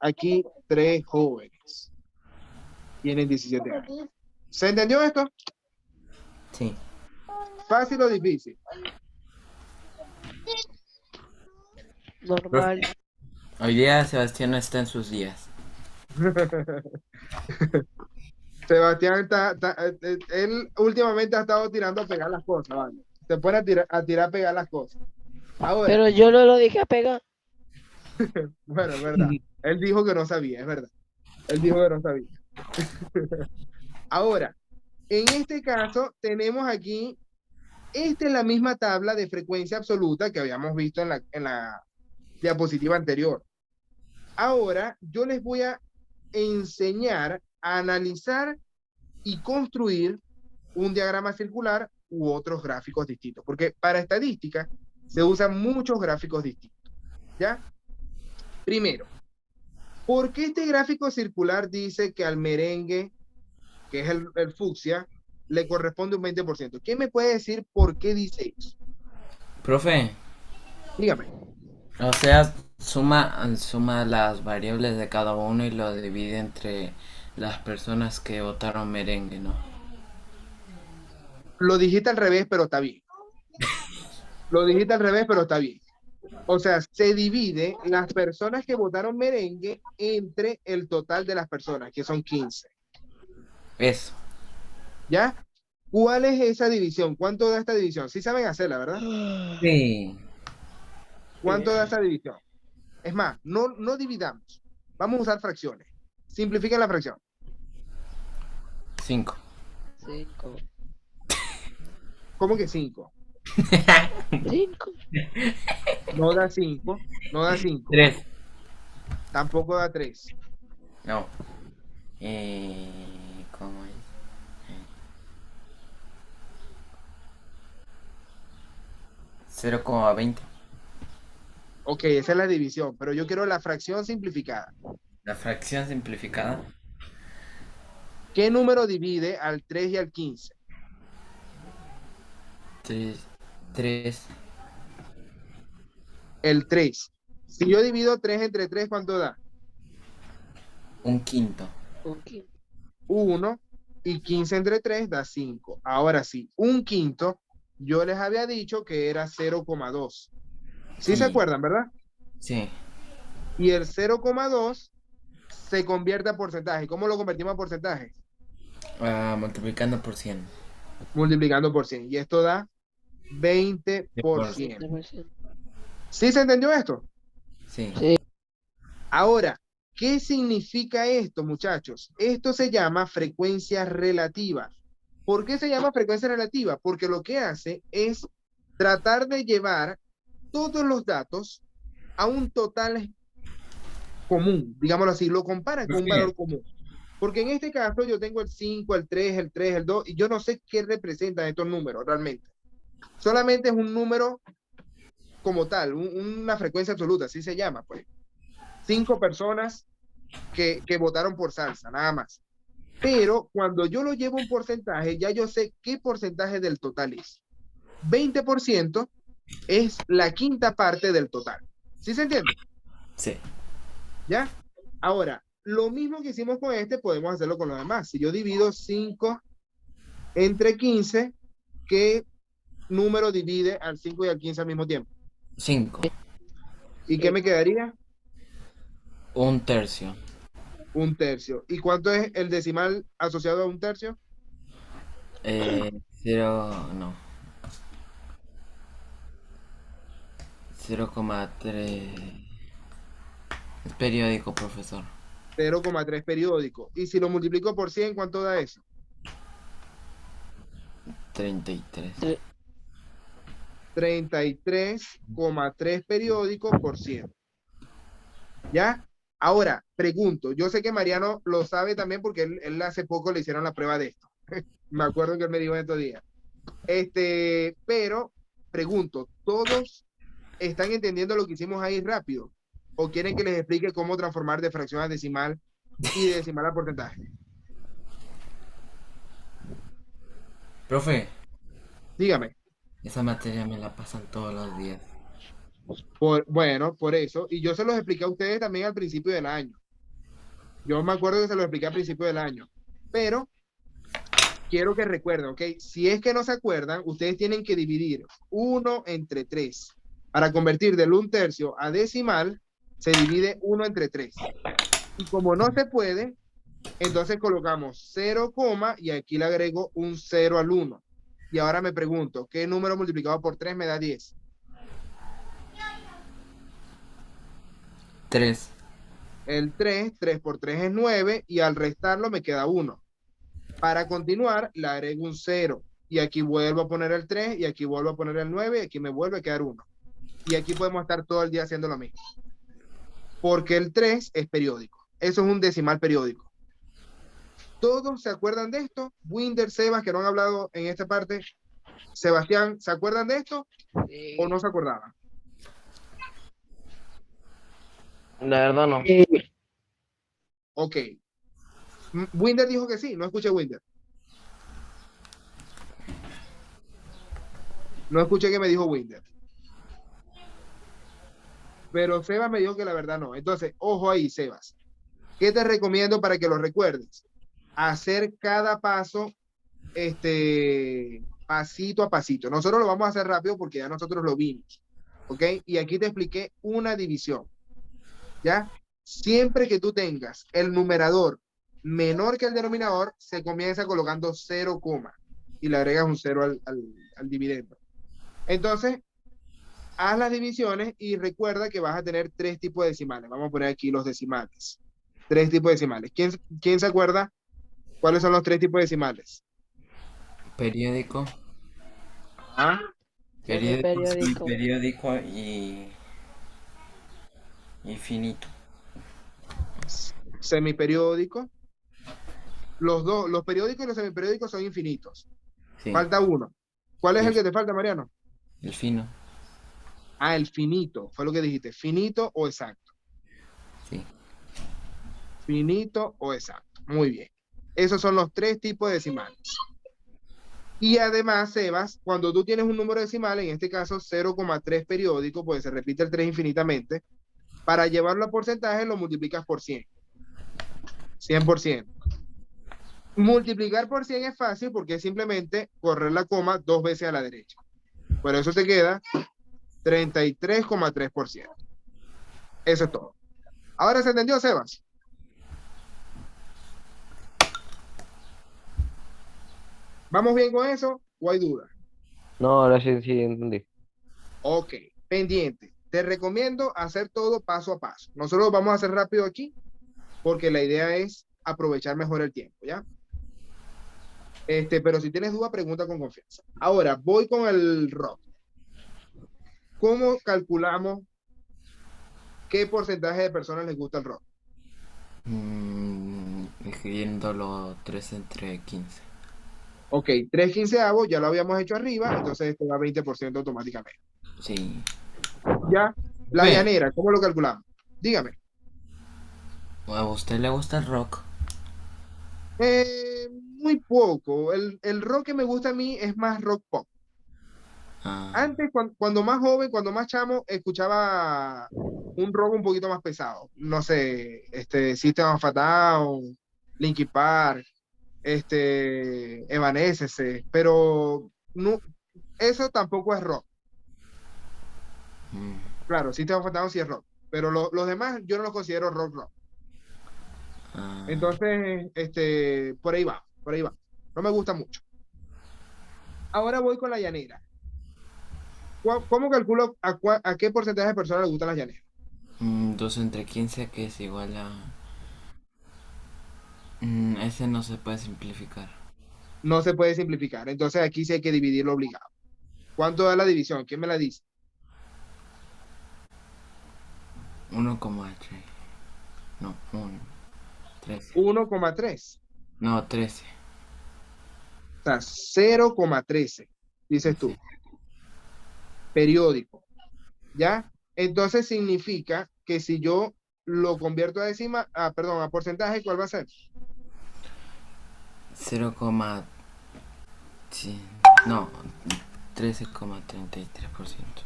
aquí 3 jóvenes. Tienen 17 años. ¿Se entendió esto? Sí. ¿Fácil o difícil? Normal. Hoy día Sebastián no está en sus días. Sebastián él últimamente ha estado tirando a pegar las cosas, ¿vale? Se pone a tirar a pegar las cosas. Ahora, Pero yo no lo dije a pegar. bueno, es verdad. Él dijo que no sabía, es verdad. Él dijo que no sabía. Ahora, en este caso, tenemos aquí, esta es la misma tabla de frecuencia absoluta que habíamos visto en la diapositiva anterior. Ahora, yo les voy a enseñar a analizar y construir un diagrama circular u otros gráficos distintos, porque para estadística se usan muchos gráficos distintos, ¿ya? Primero, ¿por qué este gráfico circular dice que al merengue, que es el fucsia, le corresponde un 20%? ¿Quién me puede decir por qué dice eso? Profe, Dígame. o sea, suma las variables de cada uno y lo divide entre las personas que votaron merengue, ¿no? Lo dijiste al revés, pero está bien. Lo dijiste al revés, pero está bien. O sea, se divide las personas que votaron merengue entre el total de las personas, que son 15. Eso. ¿Ya? ¿Cuál es esa división? ¿Cuánto da esta división? Sí saben hacerla, ¿verdad? Sí. ¿Cuánto da esa división? Es más, no dividamos. Vamos a usar fracciones. Simplifiquen la fracción. 5. 5. ¿Cómo que 5? 5. No da 5. No da 5. 3. Tampoco da 3. No. ¿Cómo es? 0,20. Ok, esa es la división, pero yo quiero la fracción simplificada. La fracción simplificada. ¿Qué número divide al 3 y al 15? 3. El 3. Si yo divido 3 entre 3, ¿cuánto da? Un quinto. 1 y 15 entre 3 da 5. Ahora sí, un quinto, yo les había dicho que era 0,2. ¿Sí se acuerdan, verdad? Sí. Y el 0,2 se convierte a porcentaje. ¿Cómo lo convertimos a porcentaje? Multiplicando por 100. Multiplicando por 100. Y esto da 20%. 20%. ¿Sí se entendió esto? Sí. Sí. Ahora, ¿qué significa esto, muchachos? Esto se llama frecuencia relativa. ¿Por qué se llama frecuencia relativa? Porque lo que hace es tratar de llevar todos los datos a un total común, digámoslo así, lo compara con un valor común. Porque en este caso yo tengo el 5, el 3, el 3, el 2, y yo no sé qué representan estos números realmente. Solamente es un número como tal, una frecuencia absoluta, así se llama, pues. 5 personas que votaron por salsa, nada más. Pero cuando yo lo llevo a un porcentaje, ya yo sé qué porcentaje del total es. 20% es la quinta parte del total. ¿Sí se entiende? Sí. ¿Ya? Ahora, lo mismo que hicimos con este, podemos hacerlo con los demás. Si yo divido 5 entre 15, ¿qué número divide al 5 y al 15 al mismo tiempo? 5. ¿Y qué me quedaría? Un tercio. Un tercio. ¿Y cuánto es el decimal asociado a un tercio? 0, no. 0,3. Es periódico, profesor. 0,3 periódico. Y si lo multiplico por 100, ¿cuánto da eso? 33. 33,3 periódicos por 100. ¿Ya? Ahora, pregunto, yo sé que Mariano lo sabe también porque él hace poco le hicieron la prueba de esto. Me acuerdo que él me dijo en estos días. Pero pregunto, ¿todos están entendiendo lo que hicimos ahí rápido? ¿O quieren que les explique cómo transformar de fracción a decimal y de decimal a porcentaje? Profe, Dígame. esa materia me la pasan todos los días. Bueno, por eso. Y yo se los expliqué a ustedes también al principio del año. Yo me acuerdo que se los expliqué al principio del año. Pero quiero que recuerden, ¿ok? Si es que no se acuerdan, ustedes tienen que dividir 1 entre 3. Para convertir del 1/3 a decimal, se divide 1 entre 3. Y como no se puede, entonces colocamos 0, y aquí le agrego un 0 al 1. Y ahora me pregunto, ¿qué número multiplicado por 3 me da 10? 3. El 3 por 3 es 9, y al restarlo me queda 1. Para continuar, le agrego un 0. Y aquí vuelvo a poner el 3, y aquí vuelvo a poner el 9, y aquí me vuelve a quedar 1. Y aquí podemos estar todo el día haciendo lo mismo. Porque el 3 es periódico. Eso es un decimal periódico. ¿Todos se acuerdan de esto? Winder, Sebas, que no han hablado en esta parte. Sebastián, ¿se acuerdan de esto o no se acordaban? La verdad no. Ok. Winder dijo que sí. No escuché Winder. No escuché que me dijo Winder. Pero Sebas me dijo que la verdad no. Entonces, ojo ahí, Sebas. ¿Qué te recomiendo para que lo recuerdes? Hacer cada paso, pasito a pasito. Nosotros lo vamos a hacer rápido porque ya nosotros lo vimos. ¿Ok? Y aquí te expliqué una división. ¿Ya? Siempre que tú tengas el numerador menor que el denominador, se comienza colocando 0, y le agregas un 0 al dividendo. Entonces, haz las divisiones y recuerda que vas a tener 3 tipos de decimales. Vamos a poner aquí los decimales. 3 tipos de decimales. ¿Quién se acuerda cuáles son los 3 tipos de decimales? Periódico. ¿Ah? Periódico, Semiperiódico. periódico y finito. Semiperiódico. Los periódicos y los semiperiódicos son infinitos. Sí. Falta uno. ¿Cuál es Y el que te falta, Mariano? el fino. Ah, el finito. Fue lo que dijiste. Finito o exacto. Sí. Finito o exacto. Muy bien. Esos son los 3 tipos de decimales. Y además, Sebas, cuando tú tienes un número decimal, en este caso 0,3 periódico, pues se repite el 3 infinitamente, para llevarlo a porcentaje lo multiplicas por 100. 100%. Multiplicar por 100 es fácil porque es simplemente correr la coma 2 veces a la derecha. Por eso te queda 33,3%. Eso es todo. ¿Ahora se entendió, Sebas? ¿Vamos bien con eso o hay duda? No, ahora sí, sí entendí. Ok, pendiente. Te recomiendo hacer todo paso a paso. Nosotros lo vamos a hacer rápido aquí porque la idea es aprovechar mejor el tiempo, ¿ya? Pero si tienes duda, pregunta con confianza. Ahora, voy con el rock. ¿Cómo calculamos qué porcentaje de personas les gusta el rock? Escribiéndolo 3 entre 15. Ok, 3 quinceavos, ya lo habíamos hecho arriba, entonces esto da 20% automáticamente. Sí. Ya, la Ve. llanera, ¿cómo lo calculamos? Dígame. ¿A usted le gusta el rock? Muy poco. El rock que me gusta a mí es más rock pop. Ah, Antes, cuando más joven, cuando más chamo, escuchaba un rock un poquito más pesado. No sé, System of a Down, Linkin Park, Evanescence, pero no, eso tampoco es rock. mm, Claro, System of a Down sí es rock, pero los demás yo no los considero rock. ah. Entonces, por ahí va, por ahí va. No me gusta mucho. Ahora voy con la llanera. ¿Cómo calculo a qué porcentaje de personas les gustan las llaneras? 2 entre 15 que es igual a... ese no se puede simplificar. No se puede simplificar. Entonces aquí sí hay que dividirlo obligado. ¿Cuánto da la división? ¿Quién me la dice? 1,3. No, 1. 13. 1,3. No, 13. O sea, 0,13, dices tú. Sí. Periódico. ¿Ya? Entonces significa que si yo lo convierto a décima, perdón, a porcentaje, ¿cuál va a ser? 0, sí, no, 13,33%.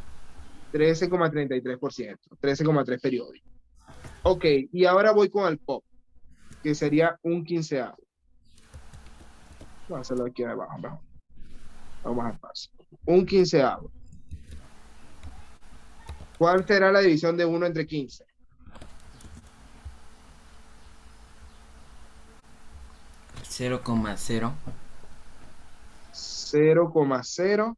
13,33%. 13,3 periódico. Ok, y ahora voy con el pop, que sería un quinceavo. Vamos a hacerlo aquí abajo, mejor. Vamos a paso. Un quinceavo. ¿Cuál será la división de 1 entre 15? 0,0. 0,0.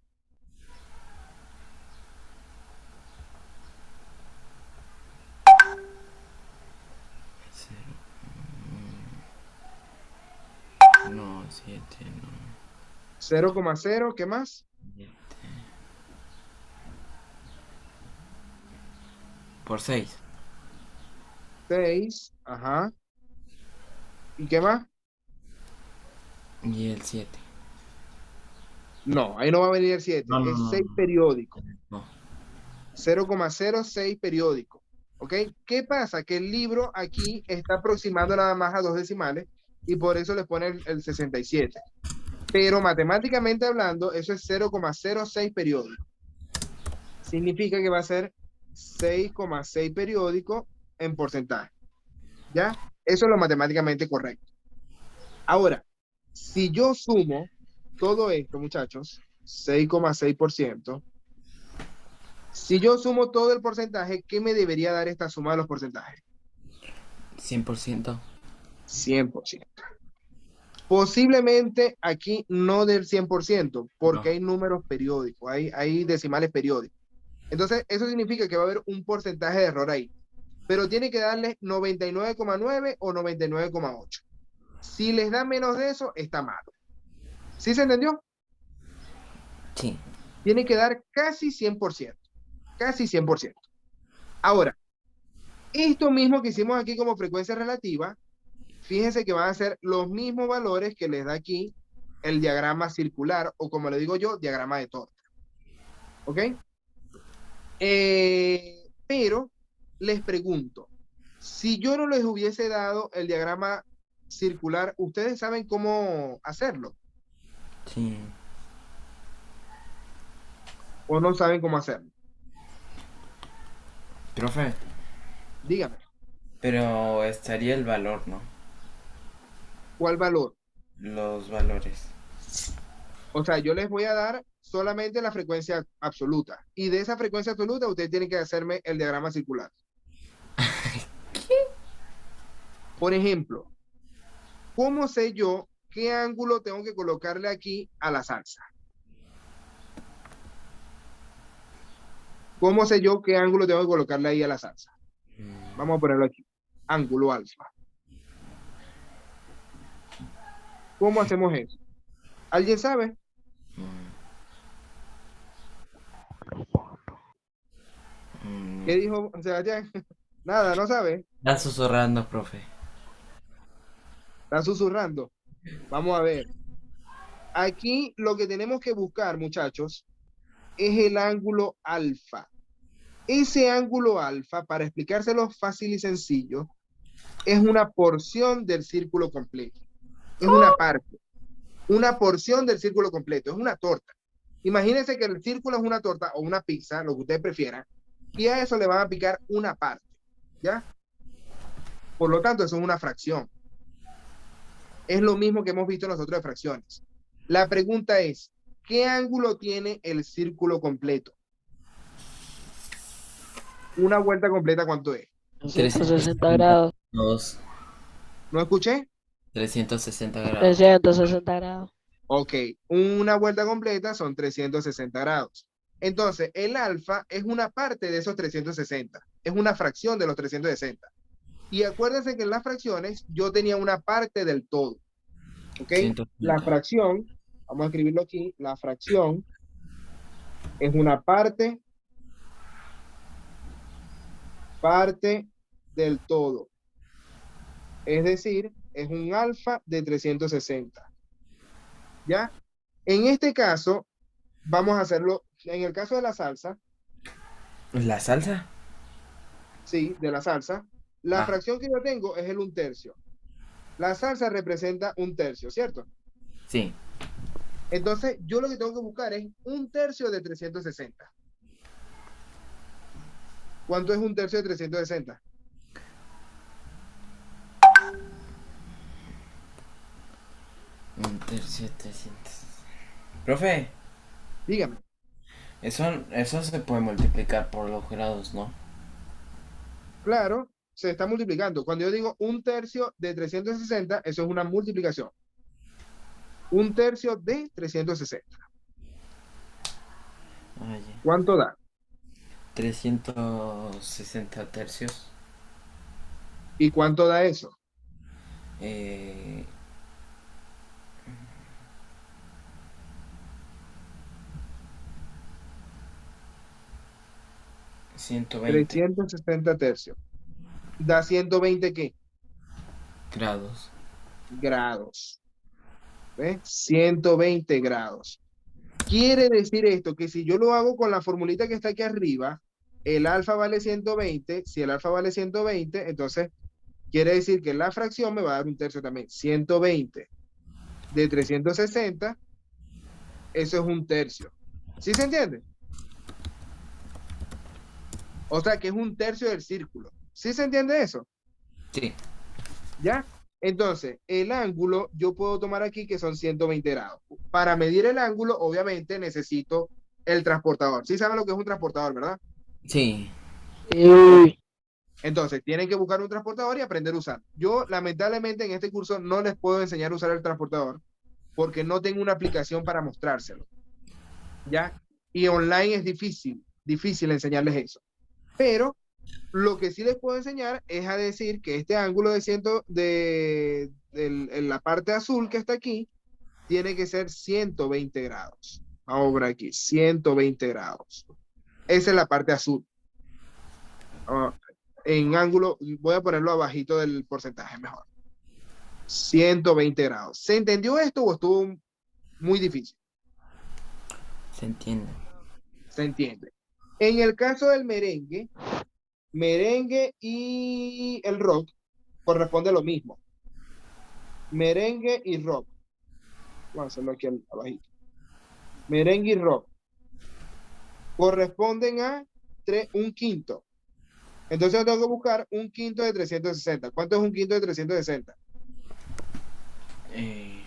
No, 7, no. 0,0, ¿qué más? 7. Por 6. 6, ajá. ¿Y qué más? Y el 7. No, ahí no va a venir el 7, No, no, es no, 6 no. periódico. No. 0,06 periódico. ¿Ok? ¿Qué pasa? Que el libro aquí está aproximando nada más a 2 decimales y por eso le pone el 67. Pero matemáticamente hablando, eso es 0,06 periódico. Significa que va a ser 6,6 periódico en porcentaje. ¿Ya? Eso es lo matemáticamente correcto. Ahora, si yo sumo todo esto, muchachos, 6,6%, si yo sumo todo el porcentaje, ¿qué me debería dar esta suma de los porcentajes? 100%. 100%. Posiblemente aquí no del 100%, porque No. hay números periódicos, hay decimales periódicos. Entonces, eso significa que va a haber un porcentaje de error ahí, pero tiene que darle 99,9 o 99,8. Si les da menos de eso, está malo. ¿Sí se entendió? Sí. Tiene que dar casi 100%. Casi 100%. Ahora, esto mismo que hicimos aquí como frecuencia relativa, fíjense que van a ser los mismos valores que les da aquí el diagrama circular, o como le digo yo, diagrama de torta. ¿Ok? Pero les pregunto, si yo no les hubiese dado el diagrama circular, ¿ustedes saben cómo hacerlo? Sí. ¿O no saben cómo hacerlo? Profe, Dígame, pero estaría el valor, ¿no? ¿cuál valor? Los valores. O sea, yo les voy a dar solamente la frecuencia absoluta. Y de esa frecuencia absoluta, ustedes tienen que hacerme el diagrama circular. Por ejemplo, ¿cómo sé yo qué ángulo tengo que colocarle aquí a la salsa? ¿Cómo sé yo qué ángulo tengo que colocarle ahí a la salsa? Mm, Vamos a ponerlo aquí. Ángulo alfa. ¿Cómo hacemos eso? ¿Alguien sabe? mm. ¿Qué dijo Sebastián? Nada, no sabe. Está susurrando, profe. Está susurrando. Vamos a ver. Aquí lo que tenemos que buscar, muchachos, es el ángulo alfa. Ese ángulo alfa, para explicárselo fácil y sencillo, es una porción del círculo completo. Es una porción del círculo completo, es una torta. Imagínense que el círculo es una torta o una pizza, lo que ustedes prefieran, y a eso le van a picar una parte, ¿ya? Por lo tanto, eso es una fracción. Es lo mismo que hemos visto nosotros de fracciones. La pregunta es, ¿qué ángulo tiene el círculo completo? Una vuelta completa, ¿cuánto es? 360 grados. 2, ¿No escuché? 360 grados. 360 grados. Ok, una vuelta completa son 360 grados. Entonces, el alfa es una parte de esos 360, es una fracción de los 360. Y acuérdense que en las fracciones yo tenía una parte del todo. ¿Ok? La 130. fracción, vamos a escribirlo aquí, la fracción es una parte del todo. Es decir, es un alfa de 360. ¿Ya? En este caso, vamos a hacerlo, en el caso de la salsa, ¿La salsa? sí, de la salsa, la Ah, fracción que yo tengo es el 1/3. La salsa representa 1/3, ¿cierto? sí. Entonces, yo lo que tengo que buscar es 1/3 de 360. ¿Cuánto es 1/3 de 360? Un tercio de 300. Profe, Dígame. eso se puede multiplicar por los grados, ¿no? Claro, se está multiplicando. Cuando yo digo 1/3 de 360, eso es una multiplicación. 1/3 de 360. Oye, ¿Cuánto da? 360 tercios. ¿Y cuánto da eso? Eh, 120 360 tercios. ¿Da 120 qué? grados. Grados. ¿Ves? 120 grados. Quiere decir esto que si yo lo hago con la formulita que está aquí arriba, el alfa vale 120. Si el alfa vale 120, entonces quiere decir que la fracción me va a dar 1/3 también. 120 de 360, eso es 1/3. ¿Sí se entiende? O sea que es 1/3 del círculo. ¿Sí se entiende eso? Sí. ¿Ya? Entonces, el ángulo yo puedo tomar aquí que son 120 grados. Para medir el ángulo, obviamente necesito el transportador. ¿Sí saben lo que es un transportador, verdad? Sí. Uy, Entonces, tienen que buscar un transportador y aprender a usar. Yo, lamentablemente, en este curso no les puedo enseñar a usar el transportador porque no tengo una aplicación para mostrárselo. ¿Ya? Y online es difícil enseñarles eso. Pero lo que sí les puedo enseñar es a decir que este ángulo en la parte azul que está aquí tiene que ser 120 grados. Vamos por aquí, 120 grados. Esa es la parte azul. Ah, en ángulo, voy a ponerlo abajito del porcentaje mejor. 120 grados. ¿Se entendió esto o estuvo muy difícil? Se entiende. Se entiende. En el caso del merengue y el rock corresponde lo mismo. Merengue y rock. Vamos a hacerlo aquí abajito. Merengue y rock corresponden a 1/5. Entonces yo tengo que buscar 1/5 de 360. ¿Cuánto es 1/5 de 360? Eh,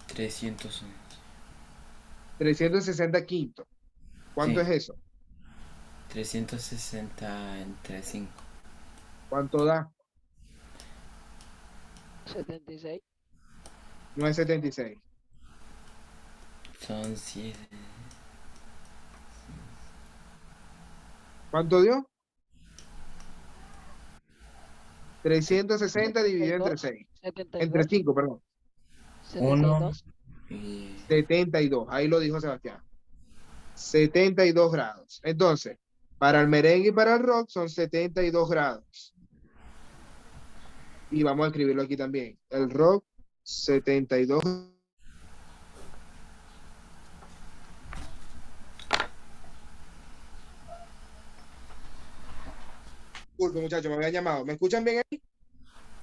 311. 360 quinto. ¿Cuánto Sí. es eso? 360 entre 5. ¿Cuánto da? 76. No es 76. Son 7. ¿Cuánto dio? 360 dividido entre 6. Entre 72. 5, perdón. 1 72. y 72. Ahí lo dijo Sebastián. 72 grados. Entonces, para el merengue y para el rock son 72 grados. Y vamos a escribirlo aquí también. El rock, 72. Disculpe, muchachos, me habían llamado. ¿Me escuchan bien ahí?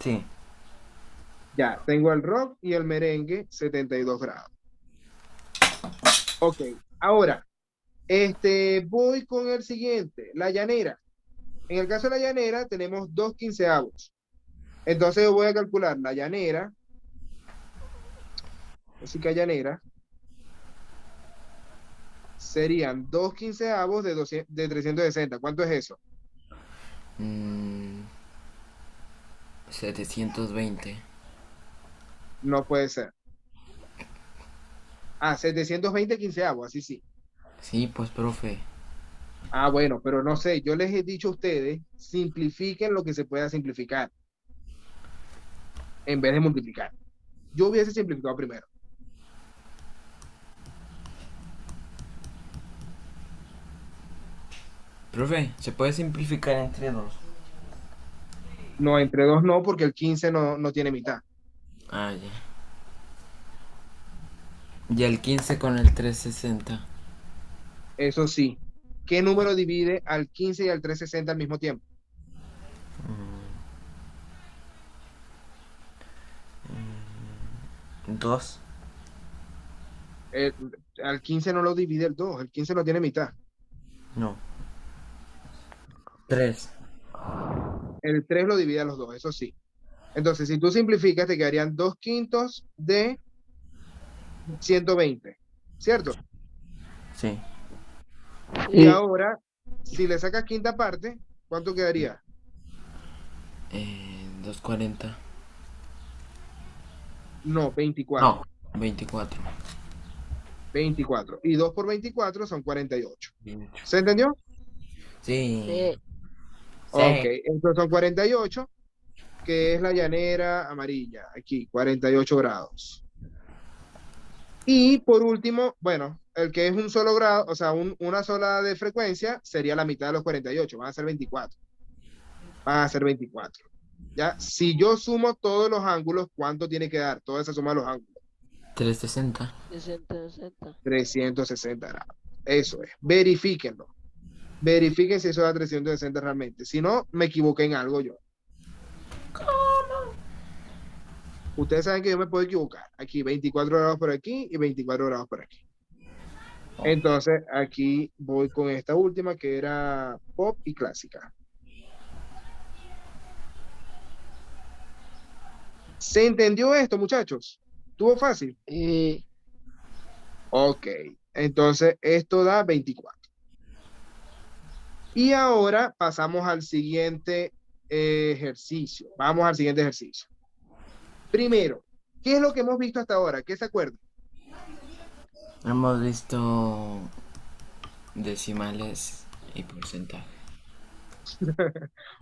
sí. Ya, tengo el rock y el merengue, 72 grados. Ok, ahora, voy con el siguiente, la llanera. En el caso de la llanera, tenemos 2/15. Entonces yo voy a calcular la llanera, música llanera, serían 2/15 de 360. ¿Cuánto es eso? 720. No puede ser. 720/15, así sí. Sí, pues, profe. Bueno, pero no sé, yo les he dicho a ustedes, simplifiquen lo que se pueda simplificar en vez de multiplicar. Yo hubiese simplificado primero. Profe, ¿se puede simplificar entre 2? No, entre 2 no, porque el 15 no tiene mitad. Ah, ya. Y el 15 con el 360. Eso sí. ¿Qué número divide al 15 y al 360 al mismo tiempo? 2. El- Al 15 no lo divide el 2, el 15 no tiene mitad. No. 3. El 3 lo divide a los dos, eso sí. Entonces, si tú simplificas, te quedarían 2/5 de 120, ¿cierto? Sí. Y Sí. ahora, si le sacas quinta parte, ¿cuánto quedaría? 240. No, 24. No, 24. 24. Y 2 por 24 son 48. 28. ¿Se entendió? Sí. Sí. Ok, entonces son 48, que es la llanera amarilla, aquí, 48 grados. Y por último, bueno, el que es un solo grado, o sea, una sola de frecuencia, sería la mitad de los 48, van a ser 24. Van a ser 24. ¿Ya? Si yo sumo todos los ángulos, ¿cuánto tiene que dar? Toda esa suma de los ángulos. 360. 60. 360 grados. Eso es. Verifíquenlo. Verifiquen si eso da 360 realmente. Si no, me equivoqué en algo yo. Ustedes saben que yo me puedo equivocar. Aquí 24 grados por aquí y 24 grados por aquí. Entonces, aquí voy con esta última que era pop y clásica. ¿Se entendió esto, muchachos? ¿Estuvo fácil? Y Ok. Entonces, esto da 24. Y ahora pasamos al siguiente ejercicio. Vamos al siguiente ejercicio. Primero, ¿qué es lo que hemos visto hasta ahora? ¿Qué se acuerdan? Hemos visto decimales y porcentaje.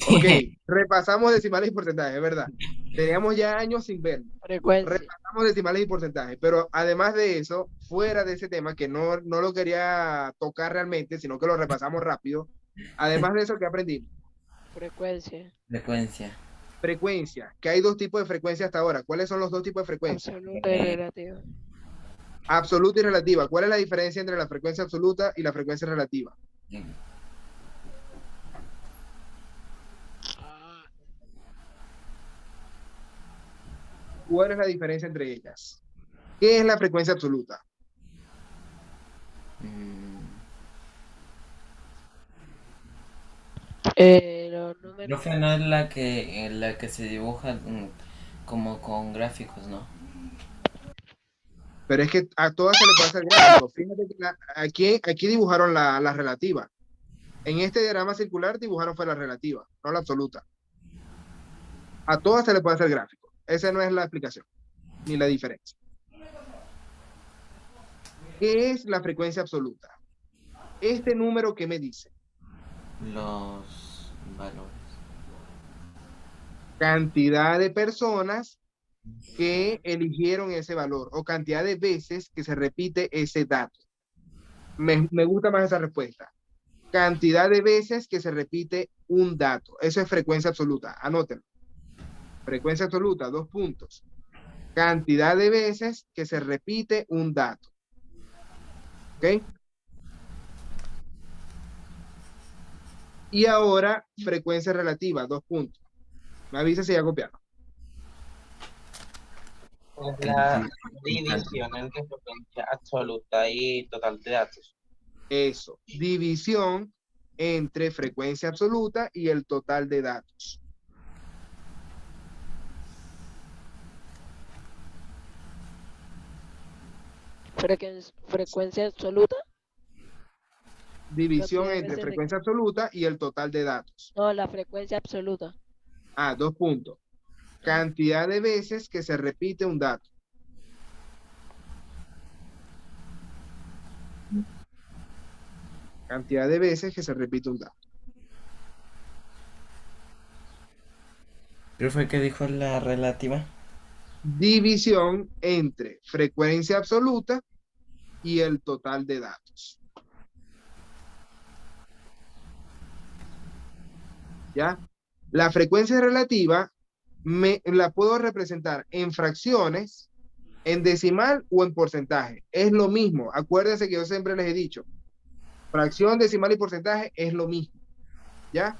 Ok, repasamos decimales y porcentajes, es verdad. Teníamos ya años sin ver. frecuencia. Repasamos decimales y porcentajes, pero además de eso, fuera de ese tema, que no lo quería tocar realmente, sino que lo repasamos rápido, además de eso, ¿qué aprendimos? Frecuencia. Frecuencia. Frecuencia, que hay dos tipos de frecuencia hasta ahora. ¿Cuáles son los dos tipos de frecuencia? Absoluta y relativa. Absoluta y relativa. ¿Cuál es la diferencia entre la frecuencia absoluta y la frecuencia relativa? ¿Cuál es la diferencia entre ellas? ¿Qué es la frecuencia absoluta? Los números. Profe, no es la que se dibuja como con gráficos, ¿no? Pero es que a todas se le puede hacer gráfico. Fíjate que aquí dibujaron la relativa. En este diagrama circular dibujaron fue la relativa, no la absoluta. A todas se le puede hacer gráfico. Esa no es la explicación, ni la diferencia. ¿Qué es la frecuencia absoluta? Este número que me dice, Los valores. cantidad de personas que eligieron ese valor o cantidad de veces que se repite ese dato. Me gusta más esa respuesta. Cantidad de veces que se repite un dato. Eso es frecuencia absoluta. Anótenlo. Frecuencia absoluta, 2 puntos. Cantidad de veces que se repite un dato. ¿Ok? Y ahora, frecuencia relativa, 2 puntos. Me avisa si ya copiaron. Es la división entre frecuencia absoluta y total de datos. Eso. División entre frecuencia absoluta y el total de datos. Frecuencia absoluta. División Cantidad de entre veces de- frecuencia absoluta y el total de datos. No, la frecuencia absoluta. 2 puntos. Cantidad de veces que se repite un dato. Cantidad de veces que se repite un dato. ¿Pero fue que dijo la relativa? División entre frecuencia absoluta y el total de datos. ¿Ya? La frecuencia relativa la puedo representar en fracciones, en decimal o en porcentaje. Es lo mismo. Acuérdense que yo siempre les he dicho, fracción, decimal y porcentaje es lo mismo. ¿Ya?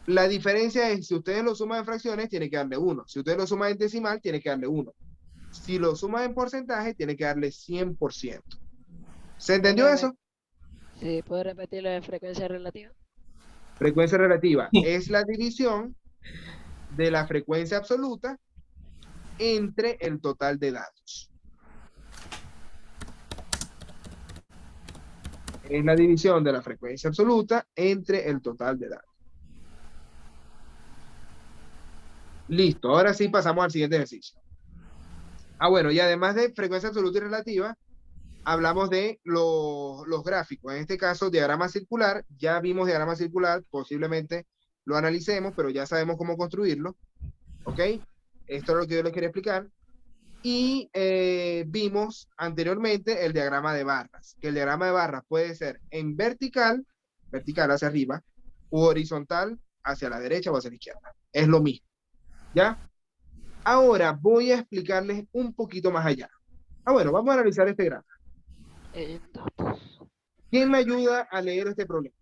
La diferencia es, si ustedes lo suman en fracciones, tiene que darle 1. Si ustedes lo suman en decimal, tiene que darle 1. Si lo suman en porcentaje, tiene que darle 100%. ¿Se entendió eso? Sí, ¿puede repetir lo de frecuencia relativa? Frecuencia relativa es la división de la frecuencia absoluta entre el total de datos. Es la división de la frecuencia absoluta entre el total de datos. Listo, ahora sí pasamos al siguiente ejercicio. Bueno, y además de frecuencia absoluta y relativa, hablamos de los gráficos. En este caso, diagrama circular. Ya vimos diagrama circular, posiblemente lo analicemos, pero ya sabemos cómo construirlo. ¿Ok? Esto es lo que yo les quería explicar. Y vimos anteriormente el diagrama de barras, que el diagrama de barras puede ser en vertical, vertical hacia arriba, u horizontal hacia la derecha o hacia la izquierda. Es lo mismo. ¿Ya? Ahora voy a explicarles un poquito más allá. Bueno, vamos a analizar este gráfico. Datos. ¿Quién me ayuda a leer este problema?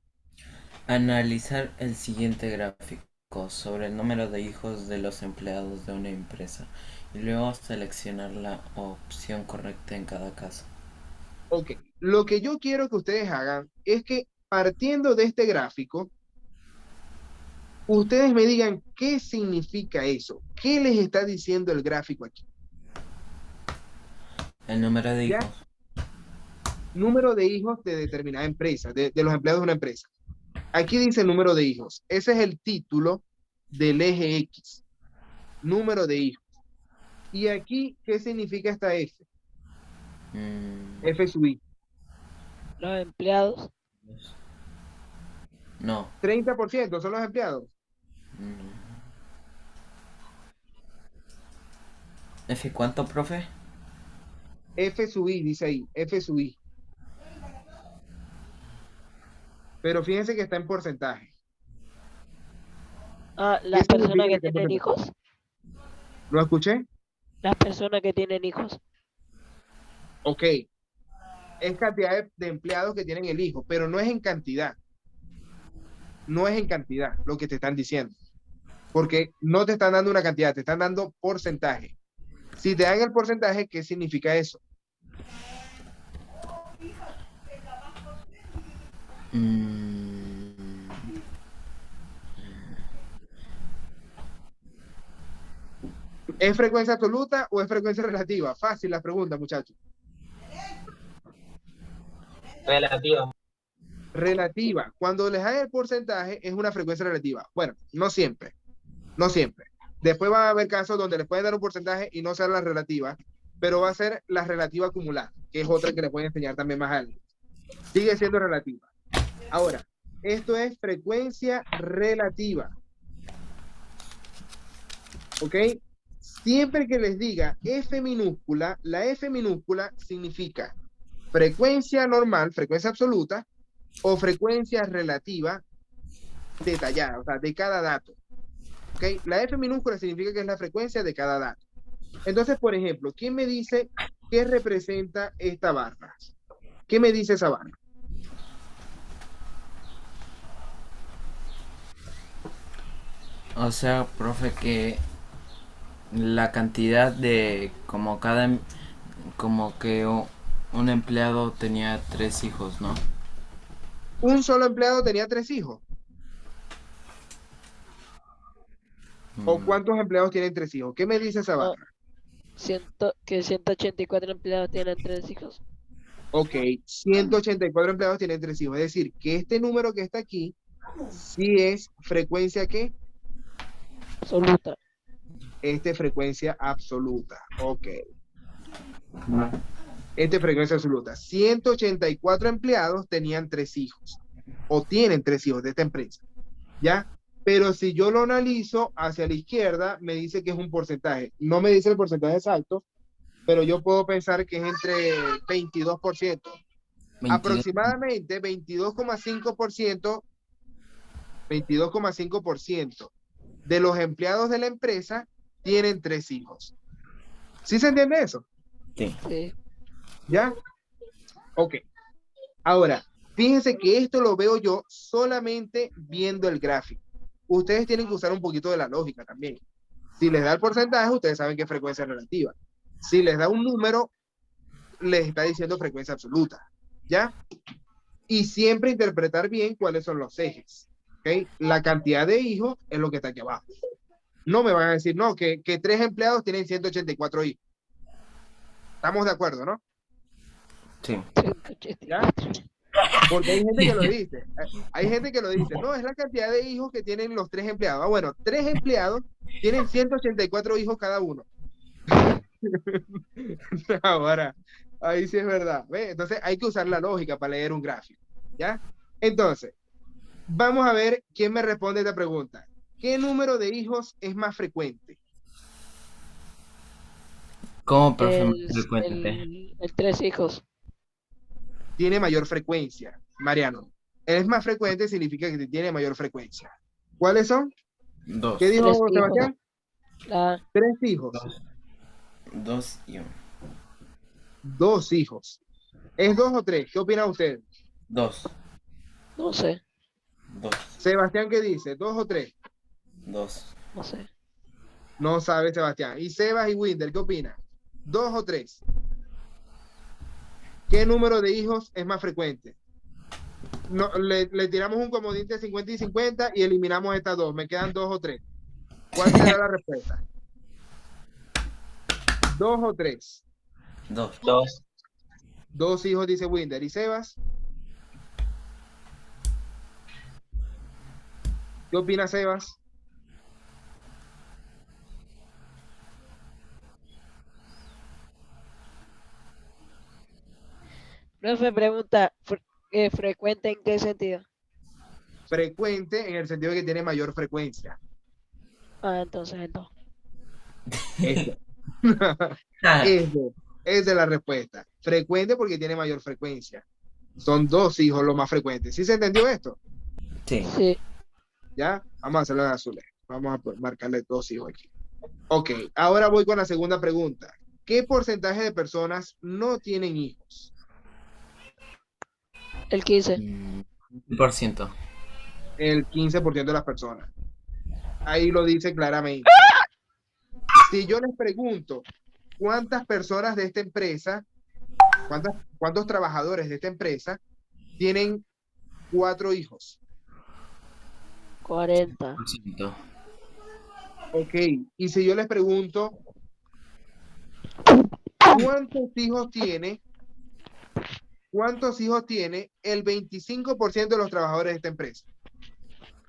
Analizar el siguiente gráfico sobre el número de hijos de los empleados de una empresa y luego seleccionar la opción correcta en cada caso. Ok, lo que yo quiero que ustedes hagan es que partiendo de este gráfico, ustedes me digan qué significa eso. ¿Qué les está diciendo el gráfico aquí? El número de ¿Ya? hijos. Número de hijos de determinada empresa, de los empleados de una empresa. Aquí dice el número de hijos. Ese es el título del eje X. Número de hijos. Y aquí, ¿qué significa esta F? F sub I. Los empleados. No. 30% son los empleados. F, ¿cuánto, profe? F sub I, dice ahí. F sub I. Pero fíjense que está en porcentaje. Las ¿Qué personas significa que está en tienen porcentaje? hijos. ¿Lo escuché? Las personas que tienen hijos. Ok. Es cantidad de empleados que tienen el hijo, pero no es en cantidad. No es en cantidad lo que te están diciendo. Porque no te están dando una cantidad, te están dando porcentaje. Si te dan el porcentaje, ¿qué significa eso? ¿Es frecuencia absoluta o es frecuencia relativa? Fácil la pregunta, muchachos. Relativa. Relativa. Cuando les dan el porcentaje, es una frecuencia relativa. Bueno, no siempre. No siempre. Después va a haber casos donde les pueden dar un porcentaje y no ser la relativa, pero va a ser la relativa acumulada, que es otra que les voy a enseñar también más adelante. Sigue siendo relativa. Ahora, esto es frecuencia relativa. ¿Ok? Siempre que les diga F minúscula, la F minúscula significa frecuencia normal, frecuencia absoluta, o frecuencia relativa detallada, o sea, de cada dato. ¿Ok? La F minúscula significa que es la frecuencia de cada dato. Entonces, por ejemplo, ¿quién me dice qué representa esta barra? ¿Qué me dice esa barra? O sea, profe, que la cantidad de como como que un empleado tenía 3 hijos, ¿no? Un solo empleado tenía 3 hijos. ¿O cuántos empleados tienen 3 hijos? ¿Qué me dice esa No, barra? 184 empleados tienen 3 hijos. Ok, 184 empleados tienen 3 hijos. Es decir, que este número que está aquí, sí es frecuencia ¿qué? Absoluta. Frecuencia absoluta. Ok. Frecuencia absoluta. 184 empleados tenían 3 hijos. O tienen 3 hijos de esta empresa. ¿Ya? Pero si yo lo analizo hacia la izquierda, me dice que es un porcentaje. No me dice el porcentaje exacto, pero yo puedo pensar que es entre 22%. 22. Aproximadamente 22,5% de los empleados de la empresa tienen 3 hijos. ¿Sí se entiende eso? Sí. Sí. ¿Ya? Ok. Ahora, fíjense que esto lo veo yo solamente viendo el gráfico. Ustedes tienen que usar un poquito de la lógica también. Si les da el porcentaje, ustedes saben que es frecuencia relativa. Si les da un número, les está diciendo frecuencia absoluta. ¿Ya? Y siempre interpretar bien cuáles son los ejes. ¿Ok? La cantidad de hijos es lo que está aquí abajo. No me van a decir, no, que 3 empleados tienen 184 hijos. Estamos de acuerdo, ¿no? Sí. 184. Porque hay gente que lo dice. Hay gente que lo dice. No, es la cantidad de hijos que tienen los 3 empleados. Ah, bueno, 3 empleados tienen 184 hijos cada uno. Ahora, ahí sí es verdad. ¿Ve? Entonces hay que usar la lógica para leer un gráfico. ¿Ya? Entonces, vamos a ver quién me responde esta pregunta. ¿Qué número de hijos es más frecuente? ¿Cómo, profe? El 3 hijos. Tiene mayor frecuencia, Mariano. Es más frecuente significa que tiene mayor frecuencia. ¿Cuáles son? 2. ¿Qué dijo 3 hijos. Sebastián? La 3 hijos. 2 y 1. 2 hijos. ¿Es 2 o 3? ¿Qué opina usted? 2. no sé. 2. Sebastián, ¿qué dice? ¿2 o 3? 2. No sé. No sabe Sebastián. ¿Y Sebas y Winder, qué opina? ¿2 o 3? ¿Qué número de hijos es más frecuente? No, le tiramos un comodín de 50 y 50 y eliminamos estas dos. Me quedan 2 o 3. ¿Cuál será la respuesta? 2 o 3. 2. 2. 2 hijos, dice Winder. ¿Y Sebas? ¿Qué opina Sebas? Profe pregunta, ¿frecuente en qué sentido? Frecuente en el sentido de que tiene mayor frecuencia. Ah, entonces no. Eso. Esa es la respuesta. Frecuente porque tiene mayor frecuencia. Son 2 hijos los más frecuentes. ¿Sí se entendió esto? Sí. Sí. ¿Ya? Vamos a hacerlo en azules. Vamos a marcarle 2 hijos aquí. Ok, ahora voy con la segunda pregunta. ¿Qué porcentaje de personas no tienen hijos? El 15. 1%. El 15% de las personas. Ahí lo dice claramente. Si yo les pregunto, ¿cuántas personas de esta empresa, cuántos trabajadores de esta empresa tienen 4 hijos? 40. 1%. Ok, y si yo les pregunto, ¿cuántos hijos tiene el 25% de los trabajadores de esta empresa?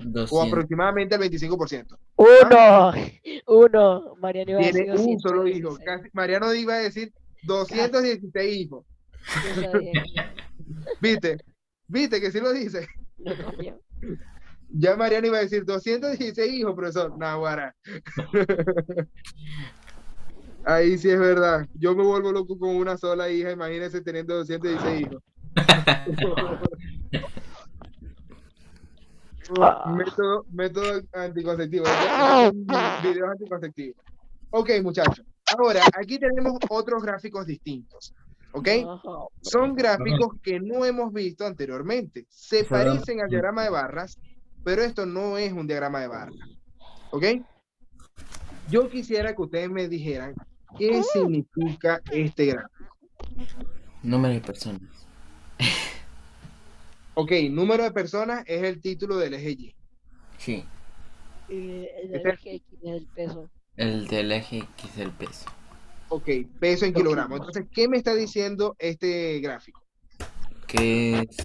o 200. aproximadamente el 25%. Uno. Mariano iba a decir Tiene un solo hijo. 216. Mariano iba a decir 216 hijos. Yo sabía que ¿Viste? ¿Viste que sí lo dice? no cambió. Ya Mariano iba a decir 216 hijos, profesor. Naguará. Ahí sí es verdad. Yo me vuelvo loco con una sola hija. Imagínense teniendo 216 hijos. Método anticonceptivo. Videos anticonceptivos. Ok, muchachos. Ahora, aquí tenemos otros gráficos distintos. ¿Ok? Ajá. Son gráficos que no hemos visto anteriormente. Se parecen al diagrama de barras, pero esto no es un diagrama de barras. ¿Ok? Yo quisiera que ustedes me dijeran qué significa este gráfico. Número de personas. Ok, número de personas es el título del eje Y. Sí. El Este- eje X es el peso. El del eje X el peso. Ok, peso en kilogramos. Entonces, ¿qué me está diciendo este gráfico? Que es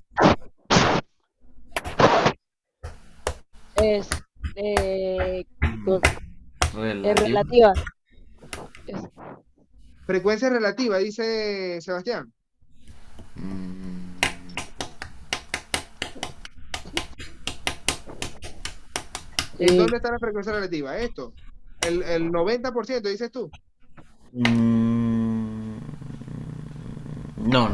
Es relativo. relativa. Es Frecuencia relativa, dice Sebastián. Mm, ¿En dónde está la frecuencia relativa? Esto. El 90%, dices tú. No.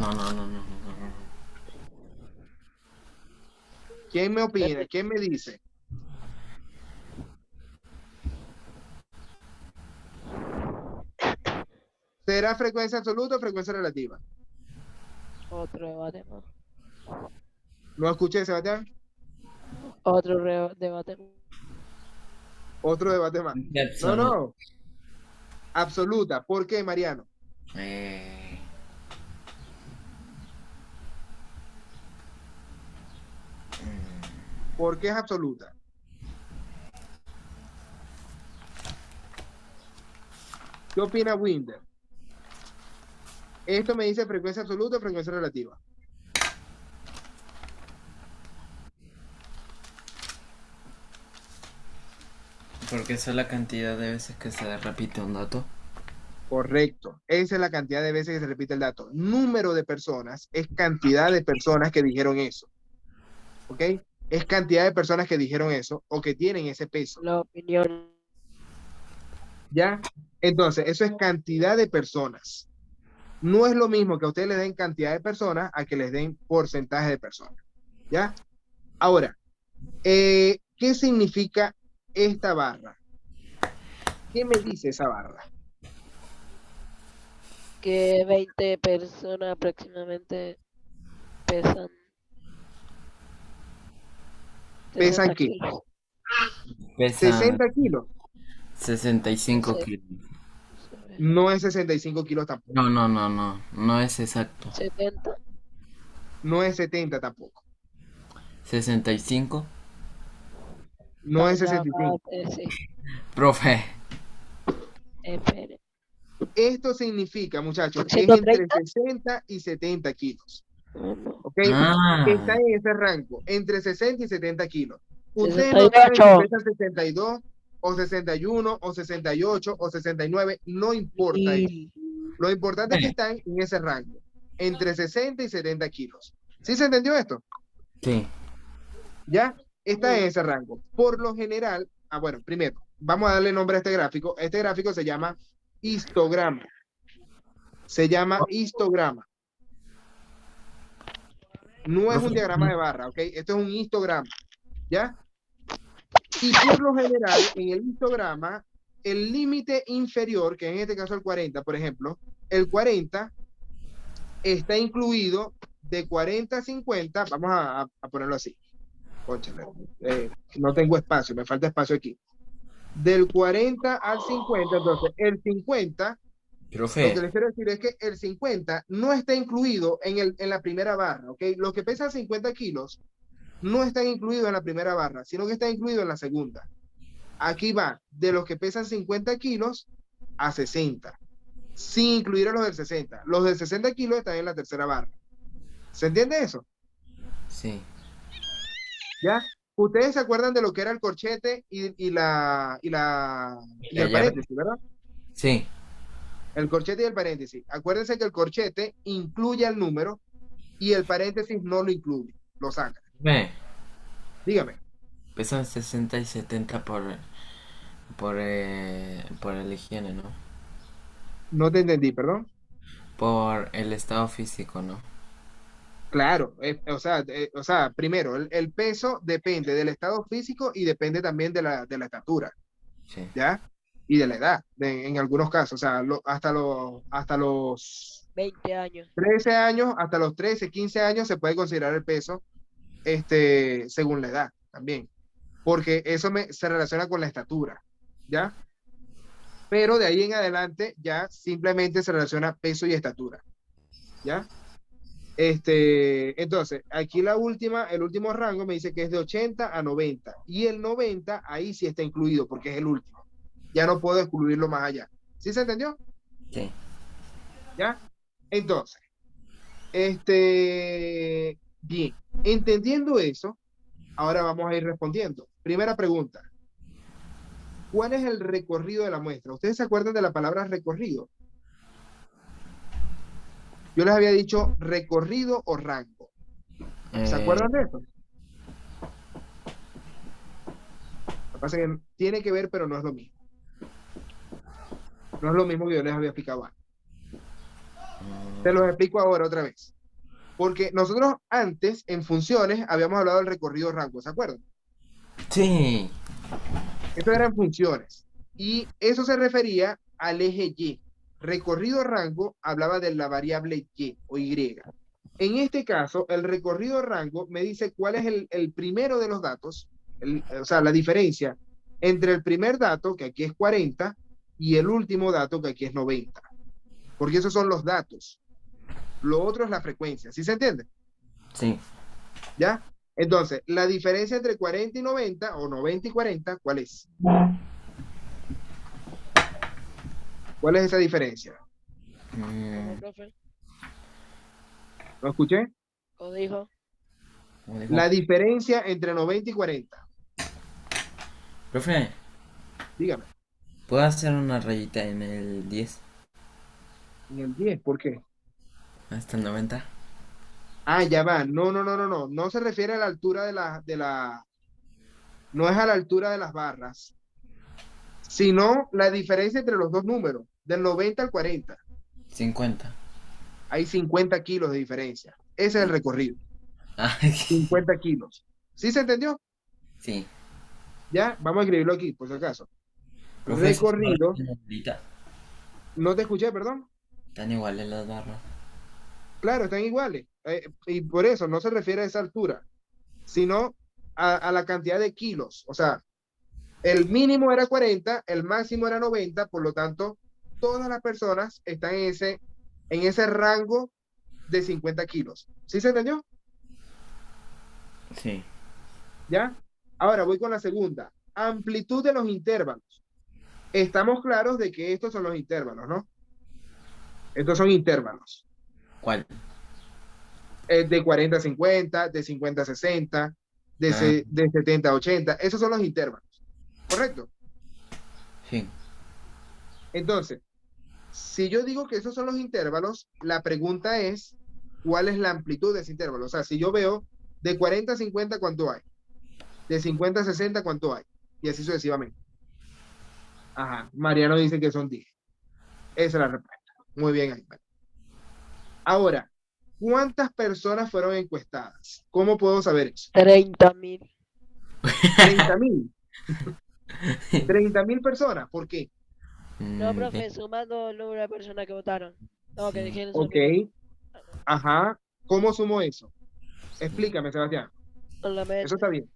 ¿Quién me opina? ¿Quién me dice? ¿Será frecuencia absoluta o frecuencia relativa? otro debate más. ¿No escuché, Sebastián? Debate más. Otro debate más. No. Absoluta. ¿Por qué, Mariano? ¿Por qué es absoluta? ¿Qué opina Winder? Esto me dice frecuencia absoluta o frecuencia relativa. Porque esa es la cantidad de veces que se repite un dato. Correcto. Esa es la cantidad de veces que se repite el dato. Número de personas es cantidad de personas que dijeron eso. ¿Ok? Es cantidad de personas que dijeron eso o que tienen ese peso. La opinión. ¿Ya? Entonces, eso es cantidad de personas. No es lo mismo que a ustedes les den cantidad de personas a que les den porcentaje de personas. ¿Ya? Ahora, ¿qué significa esta barra? ¿Qué me dice esa barra? Que 20 personas aproximadamente pesan. ¿Pesan 60 qué? kilos. Pesa 60 kilos. 65 Sí. kilos. No es 65 kilos tampoco. No es exacto. 70. No es 70 tampoco. 65. No es 65. Sí. Profe. Espere. Esto significa, muchachos, que es entre 130. 60 y 70 kilos. No. ¿Ok? Ah. Está en ese rango, entre 60 y 70 kilos. Ustedes no 68. saben si pesan 62 o 61 o 68 o 69, no importa eso. Lo importante es que están en ese rango, entre 60 y 70 kilos. ¿Sí se entendió esto? Sí. ¿Ya? Está en ese rango. Por lo general, bueno, primero, vamos a darle nombre a este gráfico. Este gráfico se llama histograma. Se llama histograma. No es un diagrama de barra, ¿ok? Esto es un histograma, ¿ya? Y por lo general, en el histograma, el límite inferior, que en este caso el 40, por ejemplo, el 40 está incluido de 40 a 50, vamos a ponerlo así. Cónchale, no tengo espacio, me falta espacio aquí. Del 40 al 50, entonces el 50, Profe. lo que les quiero decir es que el 50 no está incluido en la primera barra, ¿ok? Los que pesan 50 kilos no están incluidos en la primera barra, sino que están incluidos en la segunda. Aquí va, de los que pesan 50 kilos a 60, sin incluir a los del 60. Los del 60 kilos están en la tercera barra. ¿Se entiende eso? Sí. ¿Ya? Ustedes se acuerdan de lo que era el corchete y el llave. paréntesis, ¿verdad? Sí. El corchete y el paréntesis. Acuérdense que el corchete incluye el número y el paréntesis no lo incluye, lo saca. Ve, Dígame. pesan 60 y 70 por el higiene, ¿no? No te entendí, perdón. Por el estado físico, ¿no? Claro, o sea, primero, el peso depende del estado físico y depende también de la estatura, Sí. ¿ya? Y de la edad, en algunos casos, o sea, hasta los 20 años. 13 años, hasta los 13, 15 años se puede considerar el peso, según la edad también, porque eso se relaciona con la estatura, ¿ya? Pero de ahí en adelante ya simplemente se relaciona peso y estatura, ¿ya? Entonces, aquí el último rango me dice que es de 80 a 90. Y el 90 ahí sí está incluido porque es el último. Ya no puedo excluirlo más allá. ¿Sí se entendió? Sí. ¿Ya? Entonces, bien, entendiendo eso, ahora vamos a ir respondiendo. Primera pregunta. ¿Cuál es el recorrido de la muestra? ¿Ustedes se acuerdan de la palabra recorrido? Yo les había dicho recorrido o rango. ¿Se acuerdan de eso? Lo que pasa es que tiene que ver, pero no es lo mismo. No es lo mismo que yo les había explicado antes. Te los explico ahora otra vez. Porque nosotros antes, en funciones, habíamos hablado del recorrido rango, ¿se acuerdan? Sí. Eso eran funciones. Y eso se refería al eje Y. Recorrido rango hablaba de la variable Y o Y. En este caso, el recorrido rango me dice cuál es el primero de los datos, o sea, la diferencia entre el primer dato, que aquí es 40, y el último dato, que aquí es 90. Porque esos son los datos. Lo otro es la frecuencia. ¿Sí se entiende? Sí. ¿Ya? Entonces, la diferencia entre 40 y 90, o 90 y 40, ¿cuál es? ¿Cuál es esa diferencia? ¿Cómo, profe? ¿Lo escuché? ¿Cómo dijo? ¿Cómo dijo? La diferencia entre 90 y 40. Profe, Dígame. ¿puedo hacer una rayita en el 10 En el 10, ¿por qué? hasta el 90? Ah, ya va. No, no, no, no, no. No se refiere a la altura no es a la altura de las barras, sino la diferencia entre los dos números, del 90 al 40. 50. Hay 50 kilos de diferencia. Ese es el recorrido. Ah, 50 kilos. ¿Sí se entendió? sí. Ya, vamos a escribirlo aquí, por si acaso. Profe, esas barras Recorrido. están igualitas. No te escuché, perdón. Están iguales las barras. Claro, están iguales. Y por eso no se refiere a esa altura, sino a la cantidad de kilos. O sea, el mínimo era 40, el máximo era 90, por lo tanto, todas las personas están en ese rango de 50 kilos. ¿Sí se entendió? Sí. ¿Ya? Ahora voy con la segunda. Amplitud de los intervalos. Estamos claros de que estos son los intervalos, ¿no? Estos son intervalos. ¿Cuál? De 40 a 50, de 50 a 60, de 70 a 80. Esos son los intervalos. ¿Correcto? Sí. Entonces, si yo digo que esos son los intervalos, la pregunta es, ¿cuál es la amplitud de ese intervalo? O sea, si yo veo de 40 a 50, ¿cuánto hay? De 50 a 60, ¿cuánto hay? Y así sucesivamente. Ajá, Mariano dice que son 10. Esa es la respuesta. Muy bien, Ángel. Ahora, ¿cuántas personas fueron encuestadas? ¿Cómo puedo saber eso? 30.000. 30.000. 30.000 personas. ¿Por qué? No, profe, sumando el número de personas que votaron. No, que Sí. dijeron Ok. solo. Ajá. ¿Cómo sumo eso? Explícame, Sebastián. Con la mente. Eso está bien.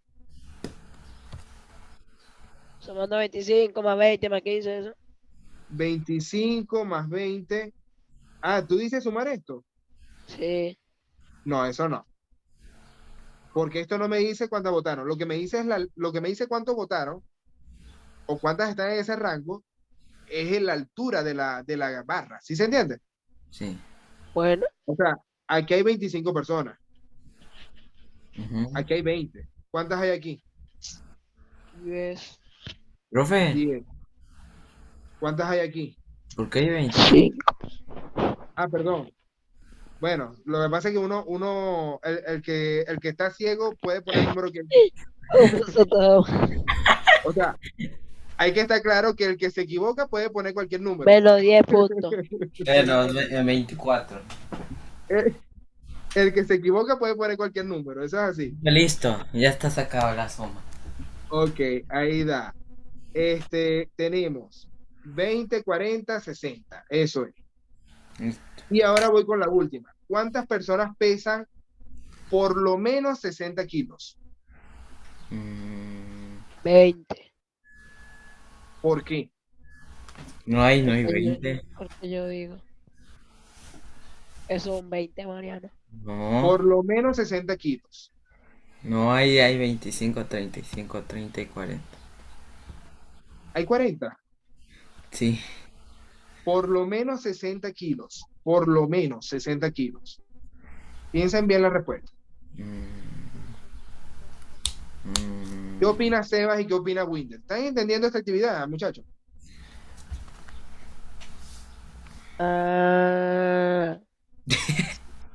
Sumando 25 más 20 más 15, eso. 25 más 20. Ah, ¿tú dices sumar esto? Sí. No, eso no. Porque esto no me dice cuántas votaron. Lo que me dice es lo que me dice cuántos votaron o cuántas están en ese rango es en la altura de la barra. ¿Sí se entiende? Sí. Bueno, O sea, aquí hay 25 personas. Ujú. Aquí hay 20. ¿Cuántas hay aquí? 10, Profe, 10. ¿Cuántas hay aquí? ¿por qué hay 20? 5. Ah, perdón. Bueno, lo que pasa es que el que está ciego puede poner el número que... O sea, hay que estar claro que el que se equivoca puede poner cualquier número. Menos 10 puntos. No, 24. El que se equivoca puede poner cualquier número, eso es así. Listo, ya está sacada la suma. Ok, ahí da. Tenemos 20, 40, 60. Eso es. Listo. Y ahora voy con la última. ¿Cuántas personas pesan por lo menos 60 kilos? 20. ¿Por qué? No hay Porque 20. Porque yo digo. Eso son 20, Mariano. No, Por lo menos 60 kilos. no hay 25, 35, 30 y 40. ¿Hay 40? Sí. Por lo menos 60 kilos. Por lo menos 60 kilos. Piensen bien la respuesta. ¿Qué opina Sebas y qué opina Winder? ¿Están entendiendo esta actividad, muchachos?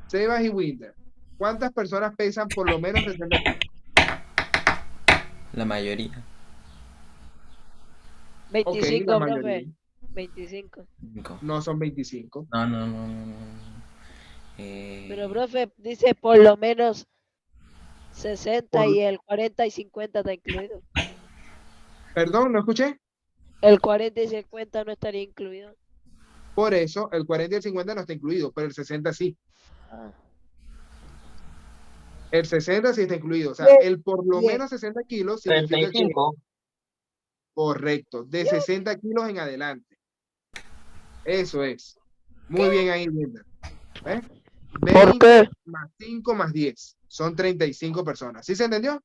Sebas y Winder. ¿Cuántas personas pesan por lo menos 60 kilos? La mayoría. 25, la profe. mayoría. 25. No son 25. No. Pero, profe, dice por lo menos 60 y el 40 y 50 está incluido. Perdón, no escuché. El 40 y 50 no estaría incluido. Por eso, el 40 y el 50 no está incluido, pero el 60 sí. El 60 sí está incluido. O sea, el por lo menos 60 kilos significa que... 35. Correcto, de 60 kilos en adelante. Eso es. Muy bien ahí, Winder. ¿Ves? 20 más 5 más 10. Son 35 personas. ¿Sí se entendió?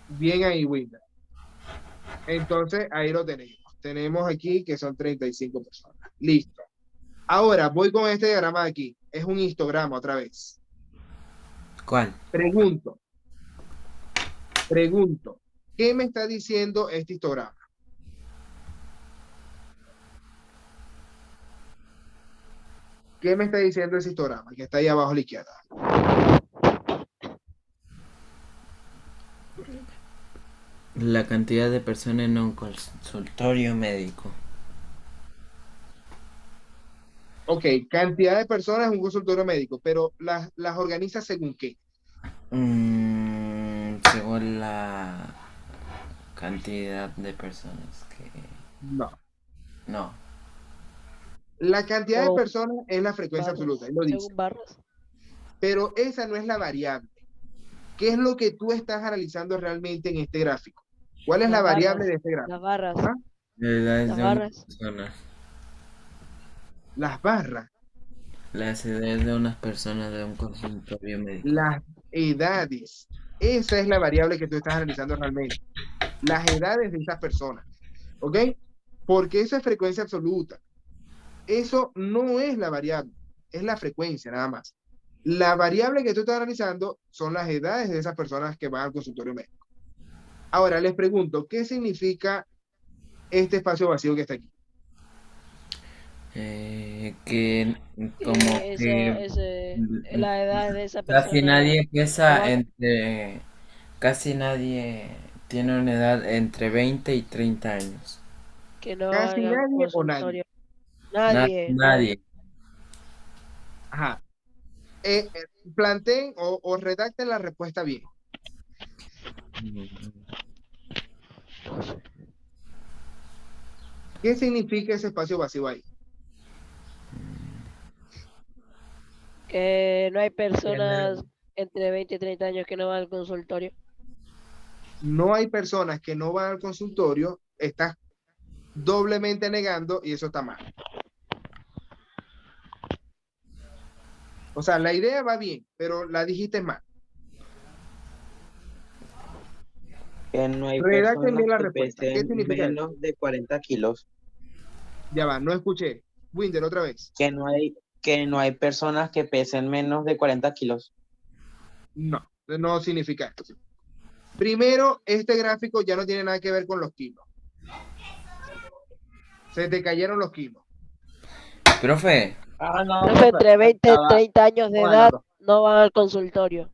Bien ahí, Winder. Entonces, ahí lo tenemos. Tenemos aquí que son 35 personas. Listo. Ahora, voy con este diagrama de aquí. Es un histograma otra vez. ¿Cuál? Pregunto. ¿Qué me está diciendo este histograma? ¿Qué me está diciendo ese histograma que está ahí abajo a la izquierda? La cantidad de personas en un consultorio médico. Ok, cantidad de personas en un consultorio médico, pero las organiza según qué? Según la cantidad de personas que... No. La cantidad de Oh, personas es la frecuencia barras, absoluta, ahí lo dice. según barras. Pero esa no es la variable. ¿Qué es lo que tú estás analizando realmente en este gráfico? ¿Cuál es la variable de este gráfico? Las barras. ¿Ah? La edad Las de una barras. persona. Las barras, Las edades de unas personas de un consultorio médico. las edades. Esa es la variable que tú estás analizando realmente. Las edades de esas personas. ¿Ok? Porque eso es frecuencia absoluta. Eso no es la variable, es la frecuencia nada más. La variable que tú estás analizando son las edades de esas personas que van al consultorio médico. Ahora les pregunto, ¿qué significa este espacio vacío que está aquí? Que como la edad de esa persona. casi nadie pesa no, entre... Casi nadie tiene una edad entre 20 y 30 años. que no ¿Casi haga un nadie o nadie? consultorio. Nadie. Ajá. Planteen o redacten la respuesta bien. ¿Qué significa ese espacio vacío ahí? Que no hay personas entre 20 y 30 años que no van al consultorio. No hay personas que no van al consultorio, estás doblemente negando y eso está mal. O sea, la idea va bien, pero la dijiste mal. Que no hay Redacten bien la personas que respuesta. ¿Qué pesen significa eso? menos de 40 kilos. Ya va, no escuché. Winder, otra vez. Que no hay personas que pesen menos de 40 kilos. No, no significa eso. Primero, este gráfico ya no tiene nada que ver con los kilos. Se te cayeron los kilos. Profe, Ah, no, Profe, entre 20 y estaba- 30 años de edad no van al consultorio.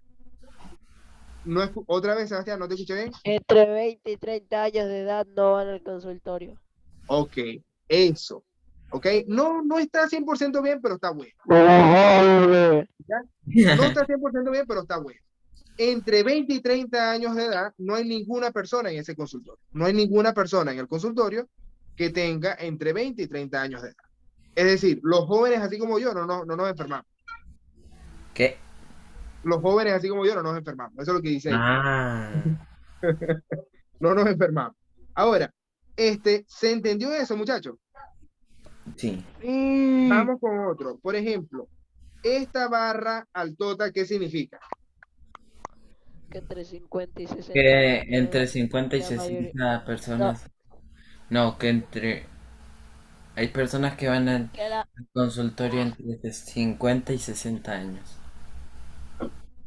No es, otra vez, Sebastián, ¿no te escuché bien? Entre 20 y 30 años de edad no van al consultorio. Ok, eso. Ok, no está 100% bien, pero está bueno. No está 100% bien, pero está bueno. Entre 20 y 30 años de edad no hay ninguna persona en ese consultorio. No hay ninguna persona en el consultorio que tenga entre 20 y 30 años de edad. Es decir, los jóvenes así como yo no nos enfermamos. ¿qué? Los jóvenes así como yo no nos enfermamos. Eso es lo que dice ahí. Ah, No nos enfermamos. Ahora, ¿se entendió eso, muchachos? sí. Vamos con otro. Por ejemplo, esta barra altota, ¿qué significa? Que entre 50 y 60 Que años de entre edad, 50 y la mayoría- 60 personas. No, que entre. Hay personas que van al que la, consultorio entre 50 y 60 años.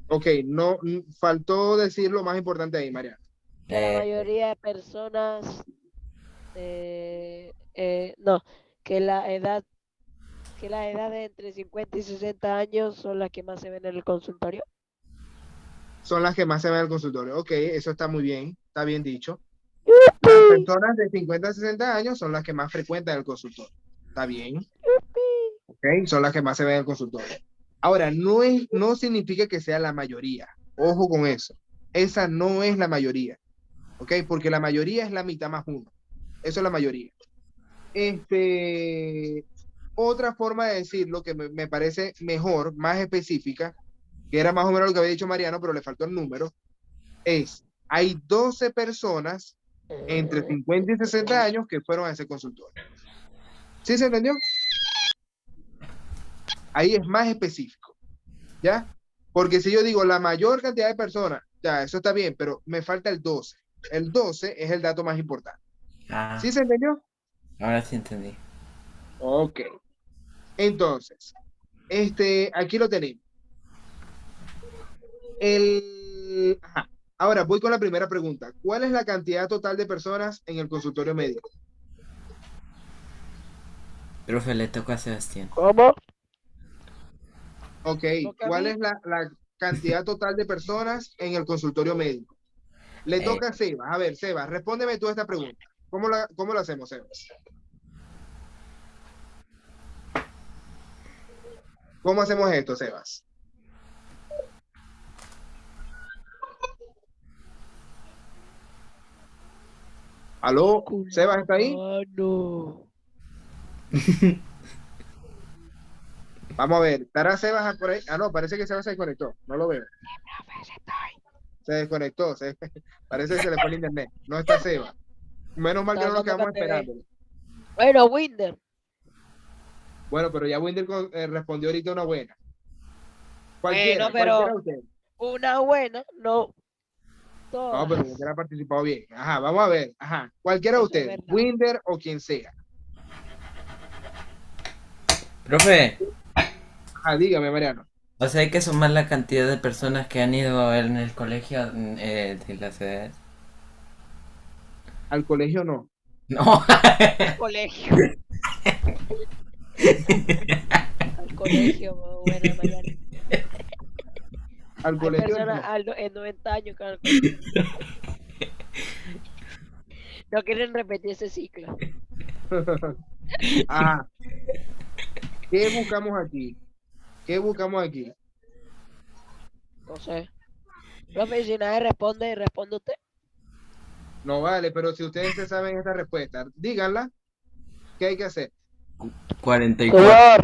Ok, no, faltó decir lo más importante ahí, María. que la Eh, mayoría de personas, no, que la edad de entre 50 y 60 años son las que más se ven en el consultorio. Son las que más se ven en el consultorio. Ok, eso está muy bien, está bien dicho. Las personas de 50 a 60 años son las que más frecuentan el consultorio. Está bien. Ok, son las que más se ven en el consultorio. Ahora, no significa que sea la mayoría. Ojo con eso. Esa no es la mayoría. Ok, porque la mayoría es la mitad más uno. Eso es la mayoría. Otra forma de decirlo que me parece mejor, más específica, que era más o menos lo que había dicho Mariano, pero le faltó el número, hay 12 personas entre 50 y 60 años que fueron a ese consultorio. ¿Sí se entendió? Ahí es más específico, ¿ya? Porque si yo digo la mayor cantidad de personas, ya, eso está bien, pero me falta el 12. El 12 es el dato más importante. ah, ¿Sí se entendió? ahora sí entendí. Ok. Entonces, aquí lo tenemos. Ajá. Ahora voy con la primera pregunta. ¿Cuál es la cantidad total de personas en el consultorio médico? Profe, le toca a Sebastián. ¿Cómo? Ok. ¿No que a ¿Cuál mí? es la cantidad total de personas en el consultorio médico? Le Eh, toca a Sebas. A ver, Sebas, respóndeme tú esta pregunta. ¿Cómo lo hacemos, Sebas? ¿Cómo hacemos esto, Sebas? ¿Aló? ¿Sebas está ahí? No. Vamos a ver. ¿Estará Sebas por ahí? Ah, no, parece que Sebas se desconectó. No lo veo. Se desconectó. Parece que se le fue el internet. No está Sebas. Menos mal que no nos quedamos esperando. Bueno, Winder. Bueno, pero ya Winder respondió ahorita una buena. Bueno, pero Cualquiera de ustedes. una buena, no. No, pero Todas. Winder ha participado bien. Ajá, vamos a ver. Ajá, cualquiera de Eso es ustedes. verdad. Winder o quien sea. Profe, Ajá, dígame, Mariano. o sea, hay que sumar la cantidad de personas que han ido en el colegio de las edades. Al colegio no. No. Al colegio. Al colegio, buena Mariana. Al Hay colegio personas no. en 90 años que van al colegio. No quieren repetir ese ciclo. Ajá. ¿Qué buscamos aquí? ¿Qué buscamos aquí? No sé. Profe, si nadie responde, responde usted. No vale, pero si ustedes se saben esta respuesta, díganla. ¿Qué hay que hacer? 44.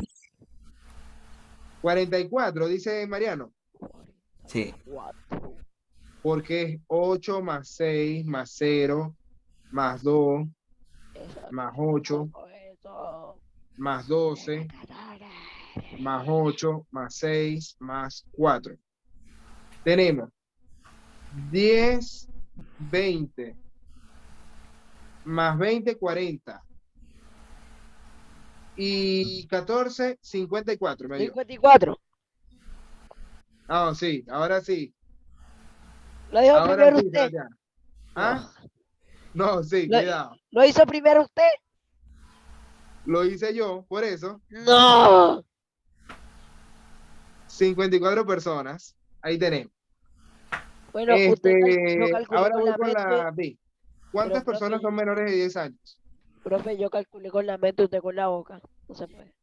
44, dice Mariano. Sí. Porque es 8 más 6 más 0 más 2 más 8 más 12 más 8 más 6 más 4. Tenemos 10, 20 más 20, 40 y 14, 54. Me dio. 54. Ah, sí, ahora sí. Lo dijo Ahora primero sí, usted. Sebastián. ¿Ah? No, sí, Lo- cuidado. ¿Lo hizo primero usted? Lo hice yo, por eso. No. 54 personas. Ahí tenemos. Bueno, yo calculé Ahora con voy la con mente, la B. ¿Cuántas pero profe, personas son menores de 10 años? profe, yo calculé con la mente, usted con la boca. No se puede.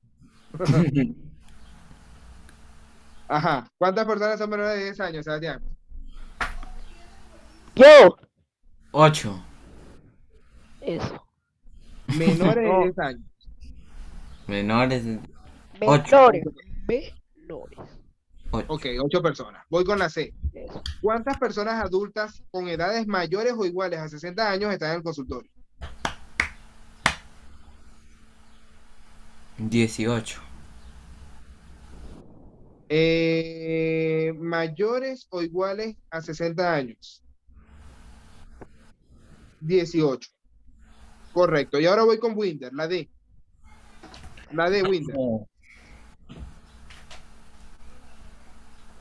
Ajá. ¿Cuántas personas son menores de 10 años, Sebastián? Yo. 8. Eso. Menores de No. 10 años. Menores de 8. Menores. Menores. Ok, 8 personas. Voy con la C. Eso. ¿Cuántas personas adultas con edades mayores o iguales a 60 años están en el consultorio? 18. Mayores o iguales a 60 años. 18. Correcto. Y ahora voy con Winder, la D. La D, Winder.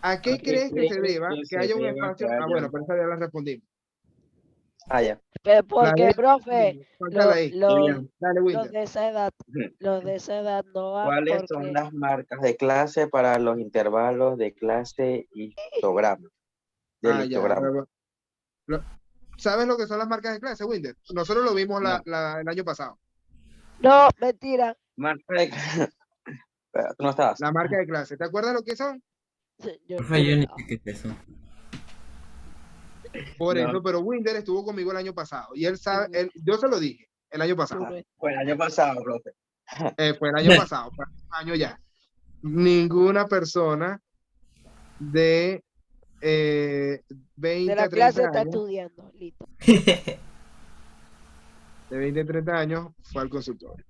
¿A qué crees que se deba que haya un espacio? Ah, bueno, pero esa ya la respondimos. Ah, ya. La Porque, D, profe, falta la E. Dale, los Winder. de esa edad, los de esa edad no van ¿Cuáles son porque las marcas de clase para los intervalos de clase histograma? Del Ah, ya. histograma. ¿Sabes lo que son las marcas de clase, Winder? Nosotros lo vimos No. el año pasado. no, mentira. Marca de clase. Pero tú no estabas. La marca de clase. ¿Te acuerdas lo que son? Yo Profe, yo no ni estaba. sé qué es eso. Por No. eso, pero Winder estuvo conmigo el año pasado. Y él sabe, yo se lo dije el año Tú pasado. no Fue el año pasado, profe. Fue el año pasado, fue un año ya. Ninguna persona de 20 de la a 30 clase está años, estudiando. Listo. de 20 a 30 años fue al consultorio.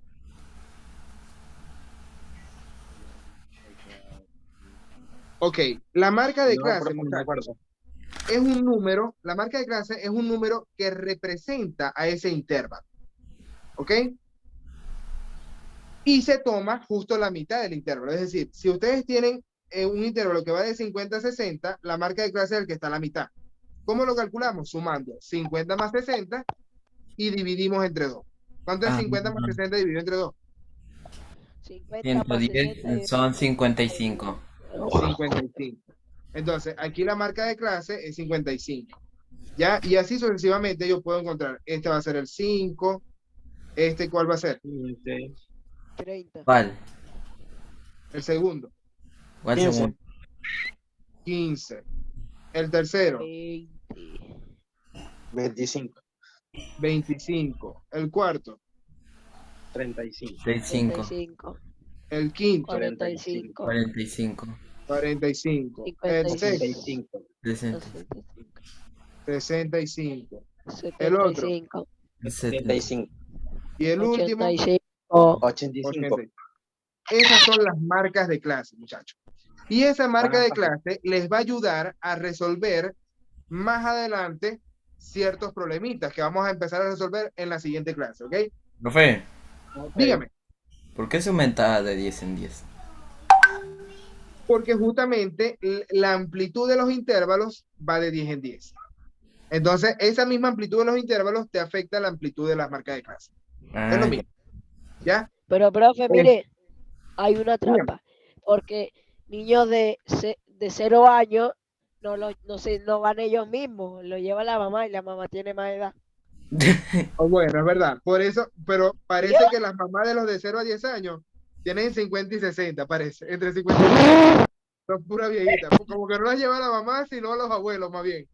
Ok, la marca de No, clase, profe, no me muchachos, acuerdo. es un número, la marca de clase es un número que representa a ese intervalo. ¿Ok? Y se toma justo la mitad del intervalo. Es decir, si ustedes tienen un intervalo que va de 50 a 60, la marca de clase es el que está a la mitad. ¿Cómo lo calculamos? Sumando 50 más 60 y dividimos entre 2. ¿Cuánto es 50 más 60 dividido entre 2? 50 más 60 110 son 55. 55. Entonces, aquí la marca de clase es 55. ¿Ya? Y así sucesivamente yo puedo encontrar, este va a ser el 5, este ¿cuál va a ser? 30. ¿Cuál? El segundo, ¿Cuál 15. segundo? 15. El tercero, 20. 25. 25. El cuarto, 35. 35. 35. el quinto, 45. 45. 45. El 56. sexto, 65. 65. 65. El otro, 75. 75. y el último, 85. 85. 80. Esas son las marcas de clase, muchachos. Y esa marca de clase les va a ayudar a resolver más adelante ciertos problemitas que vamos a empezar a resolver en la siguiente clase, ¿ok? Profe, Dígame, ¿por qué se aumenta de 10 en 10? porque justamente la amplitud de los intervalos va de 10 en 10. Entonces, esa misma amplitud de los intervalos te afecta la amplitud de las marcas de clase. Es lo mismo, ¿ya? Pero, profe, mire, hay una trampa. Porque niños de 0 años no van ellos mismos, lo lleva la mamá y la mamá tiene más edad. Bueno, es verdad. Por eso, pero parece ¿Yo? que las mamás de los de 0 a 10 años tienen 50 y 60, parece. Entre 50 y 60. Son pura viejita. Como que no las lleva la mamá, sino a los abuelos, más bien.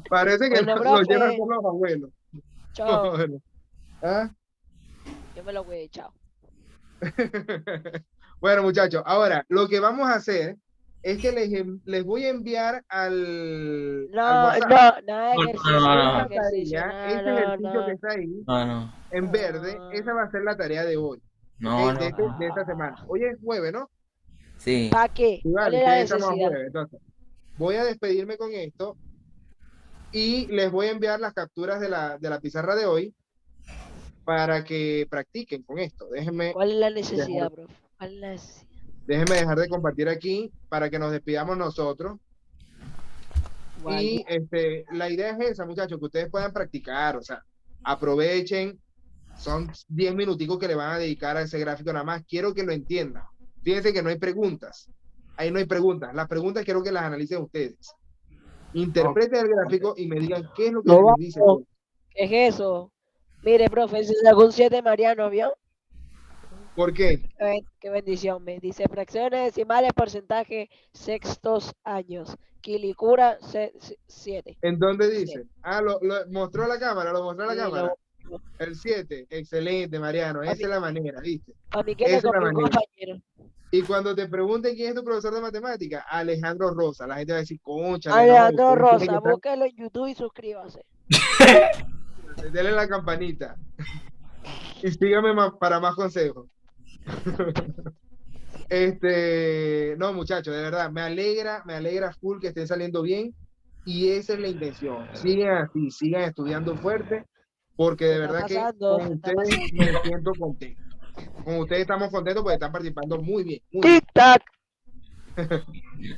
Parece que Bueno, los llevan profe. con los abuelos. Chao. ¿Ah? Yo me lo voy, chao. Bueno, muchachos, ahora lo que vamos a hacer es que les voy a enviar al WhatsApp Nada de ejercicio, no, nada esta de ejercicio, tarea, ese no, ejercicio no. que está ahí No. en verde, esa va a ser la tarea de hoy, No, ¿ok? no. De esta semana. Hoy es jueves, ¿no? Sí. ¿Para qué? Sí, ¿Cuál vale, es la sí, estamos a necesidad? jueves. Entonces, voy a despedirme con esto y les voy a enviar las capturas de la pizarra de hoy para que practiquen con esto. ¿Cuál es la necesidad, profe? ¿Cuál es la necesidad? Déjenme dejar de compartir aquí para que nos despidamos nosotros. Y la idea es esa, muchachos, que ustedes puedan practicar, o sea, aprovechen, son 10 minuticos que le van a dedicar a ese gráfico nada más. Quiero que lo entiendan. Fíjense que no hay preguntas. Ahí no hay preguntas. Las preguntas quiero que las analicen ustedes. Interpreten el gráfico y me digan qué es lo que No les dice. vamos. ¿Qué es eso? Mire, profe, se sacó un 7 Mariano, ¿vio? ¿Por qué? Qué bendición, me dice fracciones decimales, porcentaje, sextos, años. Quilicura, 7. ¿En dónde dice? Ah, lo mostró a la cámara, lo mostró a la Sí, cámara. El 7, excelente, Mariano. Esa es la manera, ¿viste? A mí que me Esa es la copió un manera. compañero. Y cuando te pregunten quién es tu profesor de matemáticas, Alejandro Rosa, la gente va a decir, concha, Alejandro Rosa, búsquelo en YouTube y suscríbase. Denle la campanita. Y sígame para más consejos. No, muchachos, de verdad, me alegra full que estén saliendo bien. Y esa es la intención. Sigan así, sigan estudiando fuerte, porque de verdad que con ustedes me siento contento. Con ustedes estamos contentos porque están participando muy bien. Muy bien. Tic-tac.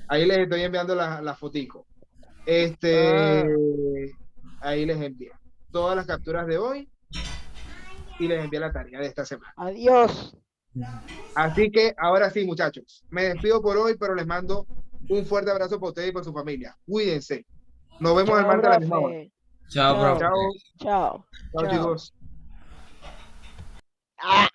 Ahí les estoy enviando la fotico. Ahí les envié todas las capturas de hoy y les envié la tarea de esta semana. Adiós. Así que ahora sí, muchachos, me despido por hoy, pero les mando un fuerte abrazo para ustedes y para su familia. Cuídense. Nos vemos el martes a la misma hora. Chao, profe. Chao. Chao. Chao, chicos. Ah.